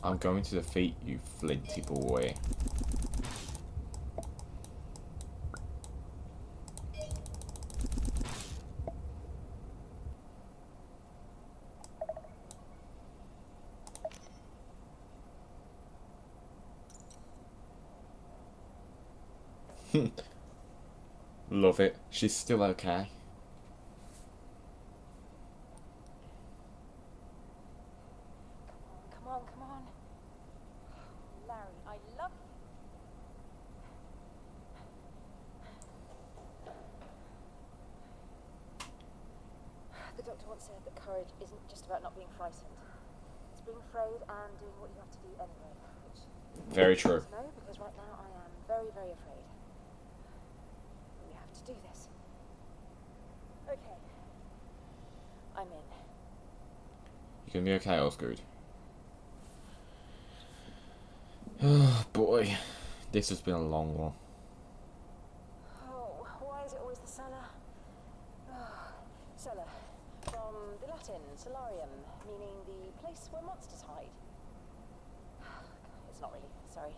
I'm going to defeat you, flinty boy. Love it. She's still okay. Come on, come on. Larry, I love you. The doctor once said that courage isn't just about not being frightened. It's being afraid and doing what you have to do anyway. Which Very true. No, because right now I am very, very afraid. We have to do this. Okay. I'm in. You can be okay, Osgood. Oh boy, this has been a long one. Oh, why is it always the cellar? Oh, cellar. From the Latin, solarium, meaning the place where monsters hide. It's not really, sorry.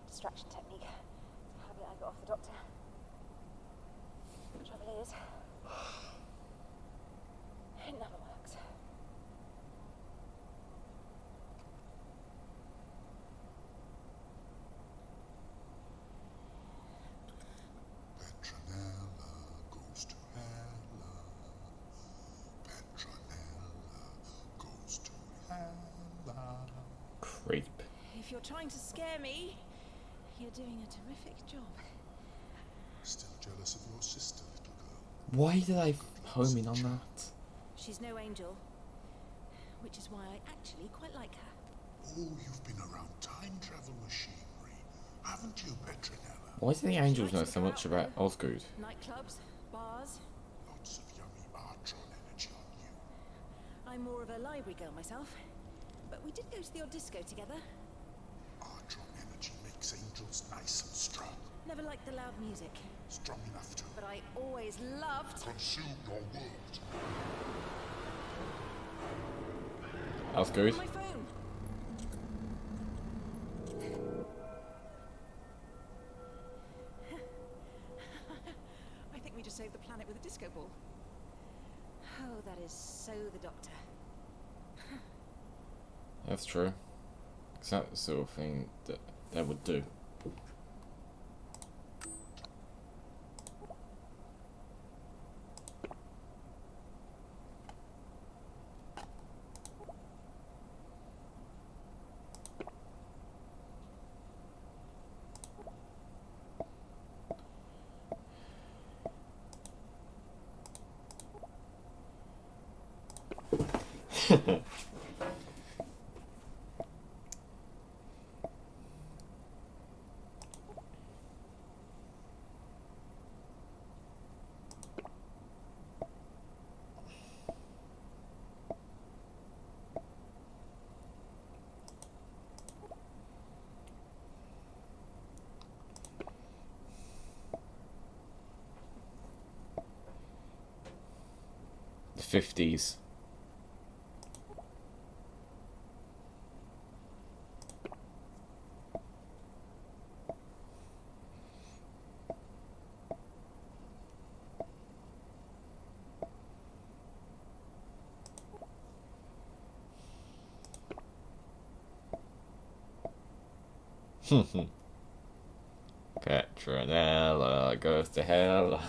Distraction technique. It's a habit I got off the doctor. The trouble is, it never works. Petronella goes to Hella. Petronella goes to Hella. Creep. If you're trying to scare me, you're doing a terrific job. Still jealous of your sister, little girl. Why did I home in on that? She's no angel, which is why I actually quite like her. Oh, you've been around time travel machinery, haven't you, Petronella? Why do the angels know so much about Osgood? Nightclubs, bars. Lots of yummy Artron energy on you. I'm more of a library girl myself, but we did go to the odd disco together. Artron energy makes angels nice and strong. Never liked the loud music. Strong enough to But I always loved... consume your world. Osgood? My phone! I think we just saved the planet with a disco ball. Oh, that is so the doctor. That's true. It's that the sort of thing that they would do. 50s. Petronella goes to hell.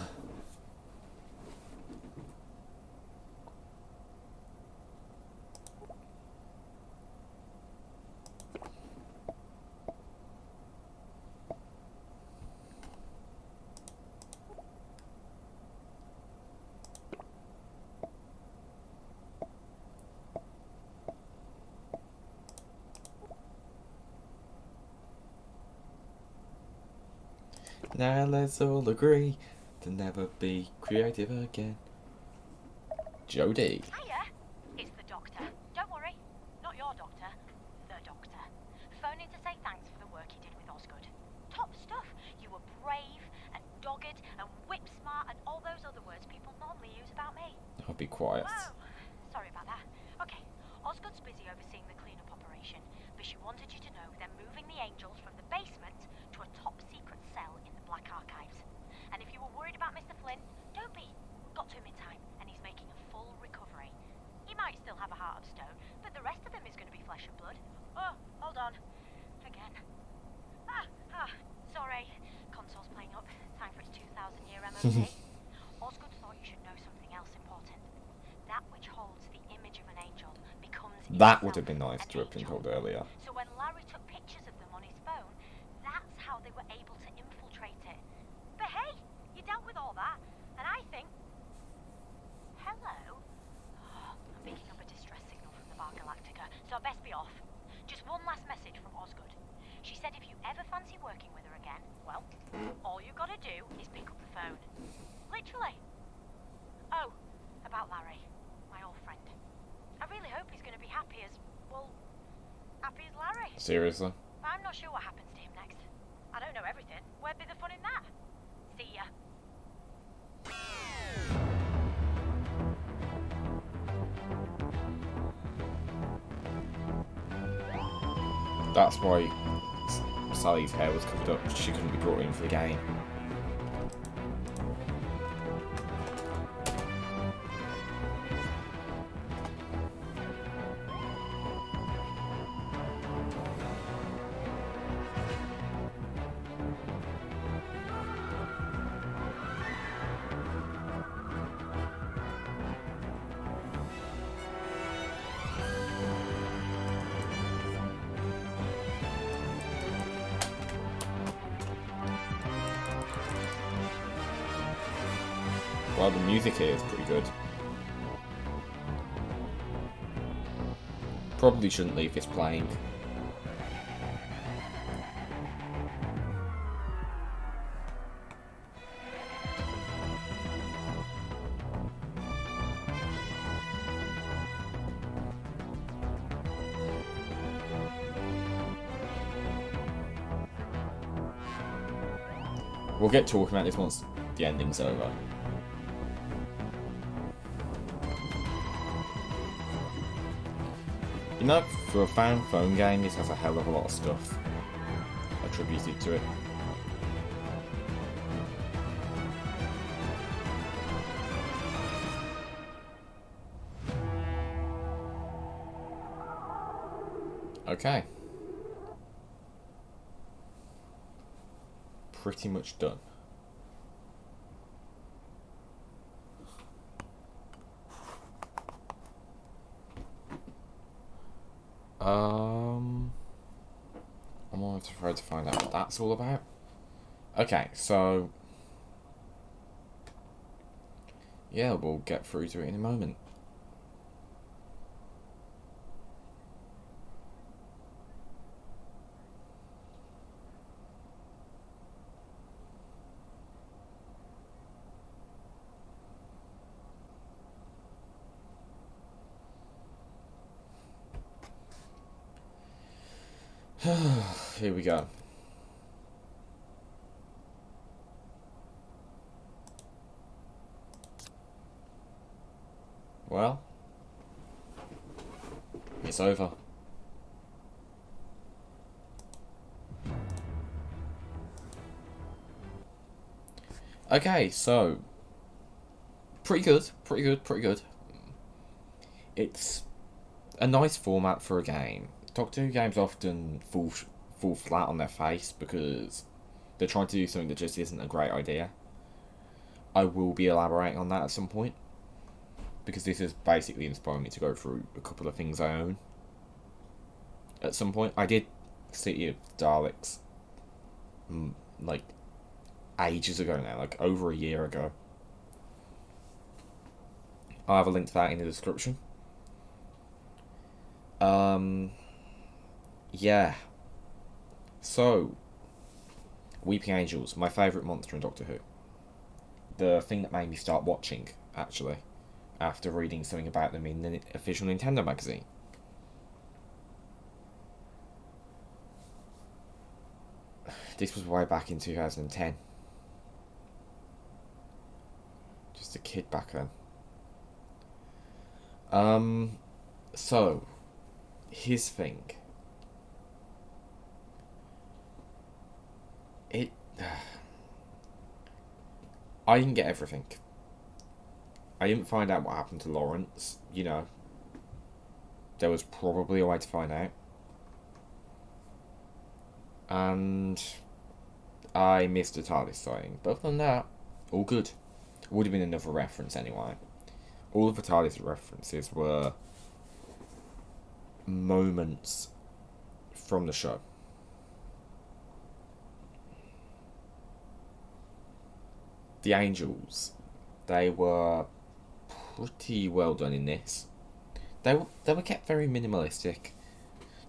Now let's all agree to never be creative again. Jodie. Hiya, it's the doctor. Don't worry, not your doctor, the doctor. Phoning to say thanks for the work you did with Osgood. Top stuff. You were brave and dogged and whip smart and all those other words people normally use about me. I'll be quiet. Whoa, sorry about that. Okay, Osgood's busy overseeing the cleanup operation, but she wanted you to know they're moving the angels from the basement to a top secret cell in the Black Archives. And if you were worried about Mr. Flynn, don't be. Got to him in time, and he's making a full recovery. He might still have a heart of stone, but the rest of him is going to be flesh and blood. Oh, hold on. Again. Sorry. Console's playing up. Time for its 2,000-year MOT. Osgood thought you should know something else important. That which holds the image of an angel becomes That would have been nice to have been told earlier. So when Larry took pictures of them on his phone, that's how they were able to infiltrate it. But hey, you dealt with all that, and I think... Hello? I'm picking up a distress signal from the Bar Galactica, so I best be off. Just one last message from Osgood. She said if you ever fancy working with her again, well, all you gotta do is pick up the phone. Literally. Oh, about Larry, my old friend. I really hope he's gonna be happy as, well, happy as Larry. Seriously? But I'm not sure what happens to him next. I don't know everything. Where'd be the fun in that? See ya. That's why Sally's hair was covered up. She couldn't be brought in for the game. Well, the music here is pretty good. Probably shouldn't leave this playing. We'll get talking about this once the ending's over. You know, for a fan phone game, this has a hell of a lot of stuff attributed to it. Okay. Pretty much done. I'm almost afraid to find out what that's all about. Okay, so yeah, we'll get through to it in a moment. Here we go. well, it's over. Okay, so pretty good. It's a nice format for a game. Doctor Who games often fall flat on their face because they're trying to do something that just isn't a great idea. I will be elaborating on that at some point, because this has basically inspired me to go through a couple of things I own. At some point, I did City of Daleks, like, ages ago now, like over a year ago. I'll have a link to that in the description. Yeah. So, Weeping Angels, my favourite monster in Doctor Who. The thing that made me start watching, actually, after reading something about them in the official Nintendo magazine. This was way back in 2010. Just a kid back then. So, his thing. I didn't get everything. I didn't find out what happened to Lawrence, you know. There was probably a way to find out. And I missed a TARDIS sighting. But other than that, all good. Would have been another reference anyway. All of the TARDIS references were moments from the show. The Angels, they were pretty well done in this. They were kept very minimalistic.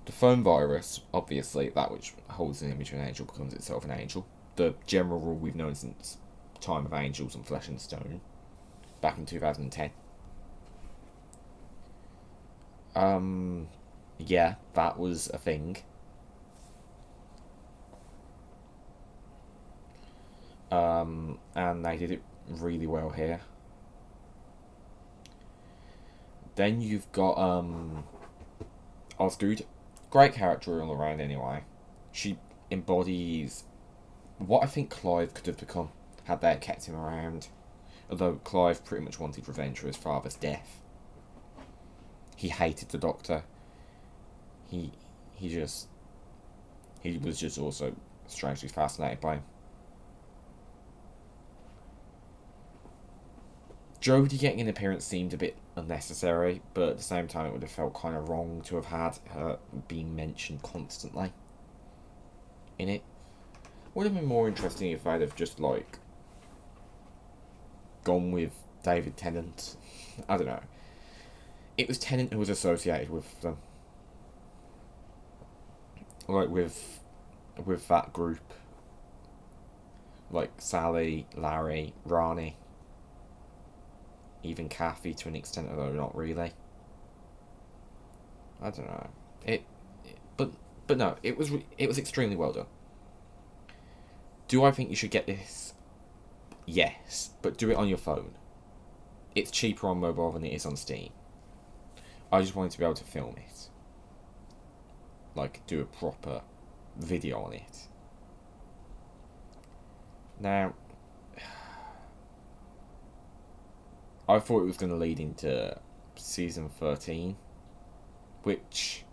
The phone virus, obviously, that which holds an image of an angel becomes itself an angel. The general rule we've known since Time of Angels and Flesh and Stone, back in 2010. Yeah, that was a thing. And they did it really well here. Then you've got Osgood. Great character all around anyway. She embodies what I think Clive could have become had they kept him around. Although Clive pretty much wanted revenge for his father's death. He hated the Doctor. He was just also strangely fascinated by him. Jodie getting an appearance seemed a bit unnecessary, but at the same time it would have felt kind of wrong to have had her being mentioned constantly in it. Would have been more interesting if they'd have just, like, gone with David Tennant. I don't know. It was Tennant who was associated with them. Like, with that group. Like, Sally, Larry, Rani. Even Kathy to an extent, although not really. I don't know. But no, it was extremely well done. Do I think you should get this? Yes, but do it on your phone. It's cheaper on mobile than it is on Steam. I just wanted to be able to film it. Like, do a proper video on it. Now, I thought it was going to lead into season 13, which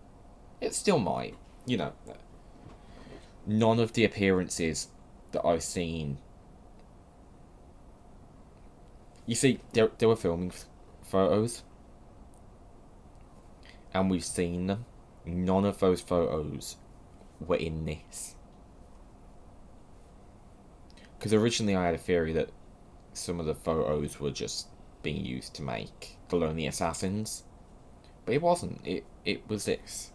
it still might. You know, none of the appearances that I've seen. You see, they were filming photos, and we've seen them. None of those photos were in this. Because originally I had a theory that some of the photos were just being used to make the Lonely Assassins, but it wasn't. It was this.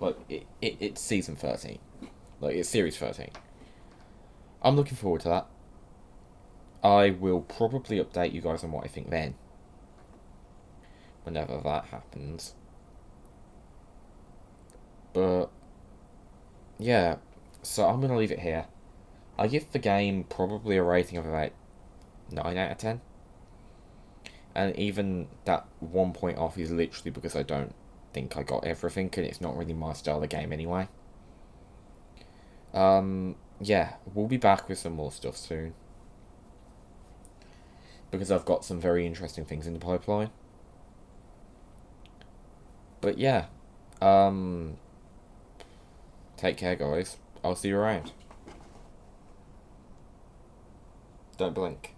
Like, it's season 13. Like, it's series 13. I'm looking forward to that. I will probably update you guys on what I think then, whenever that happens. But yeah, so I'm going to leave it here. I give the game probably a rating of about 9 out of 10. And even that 1 point off is literally because I don't think I got everything, and it's not really my style of game anyway. Yeah, we'll be back with some more stuff soon, because I've got some very interesting things in the pipeline. But yeah, take care, guys. I'll see you around. Don't blink.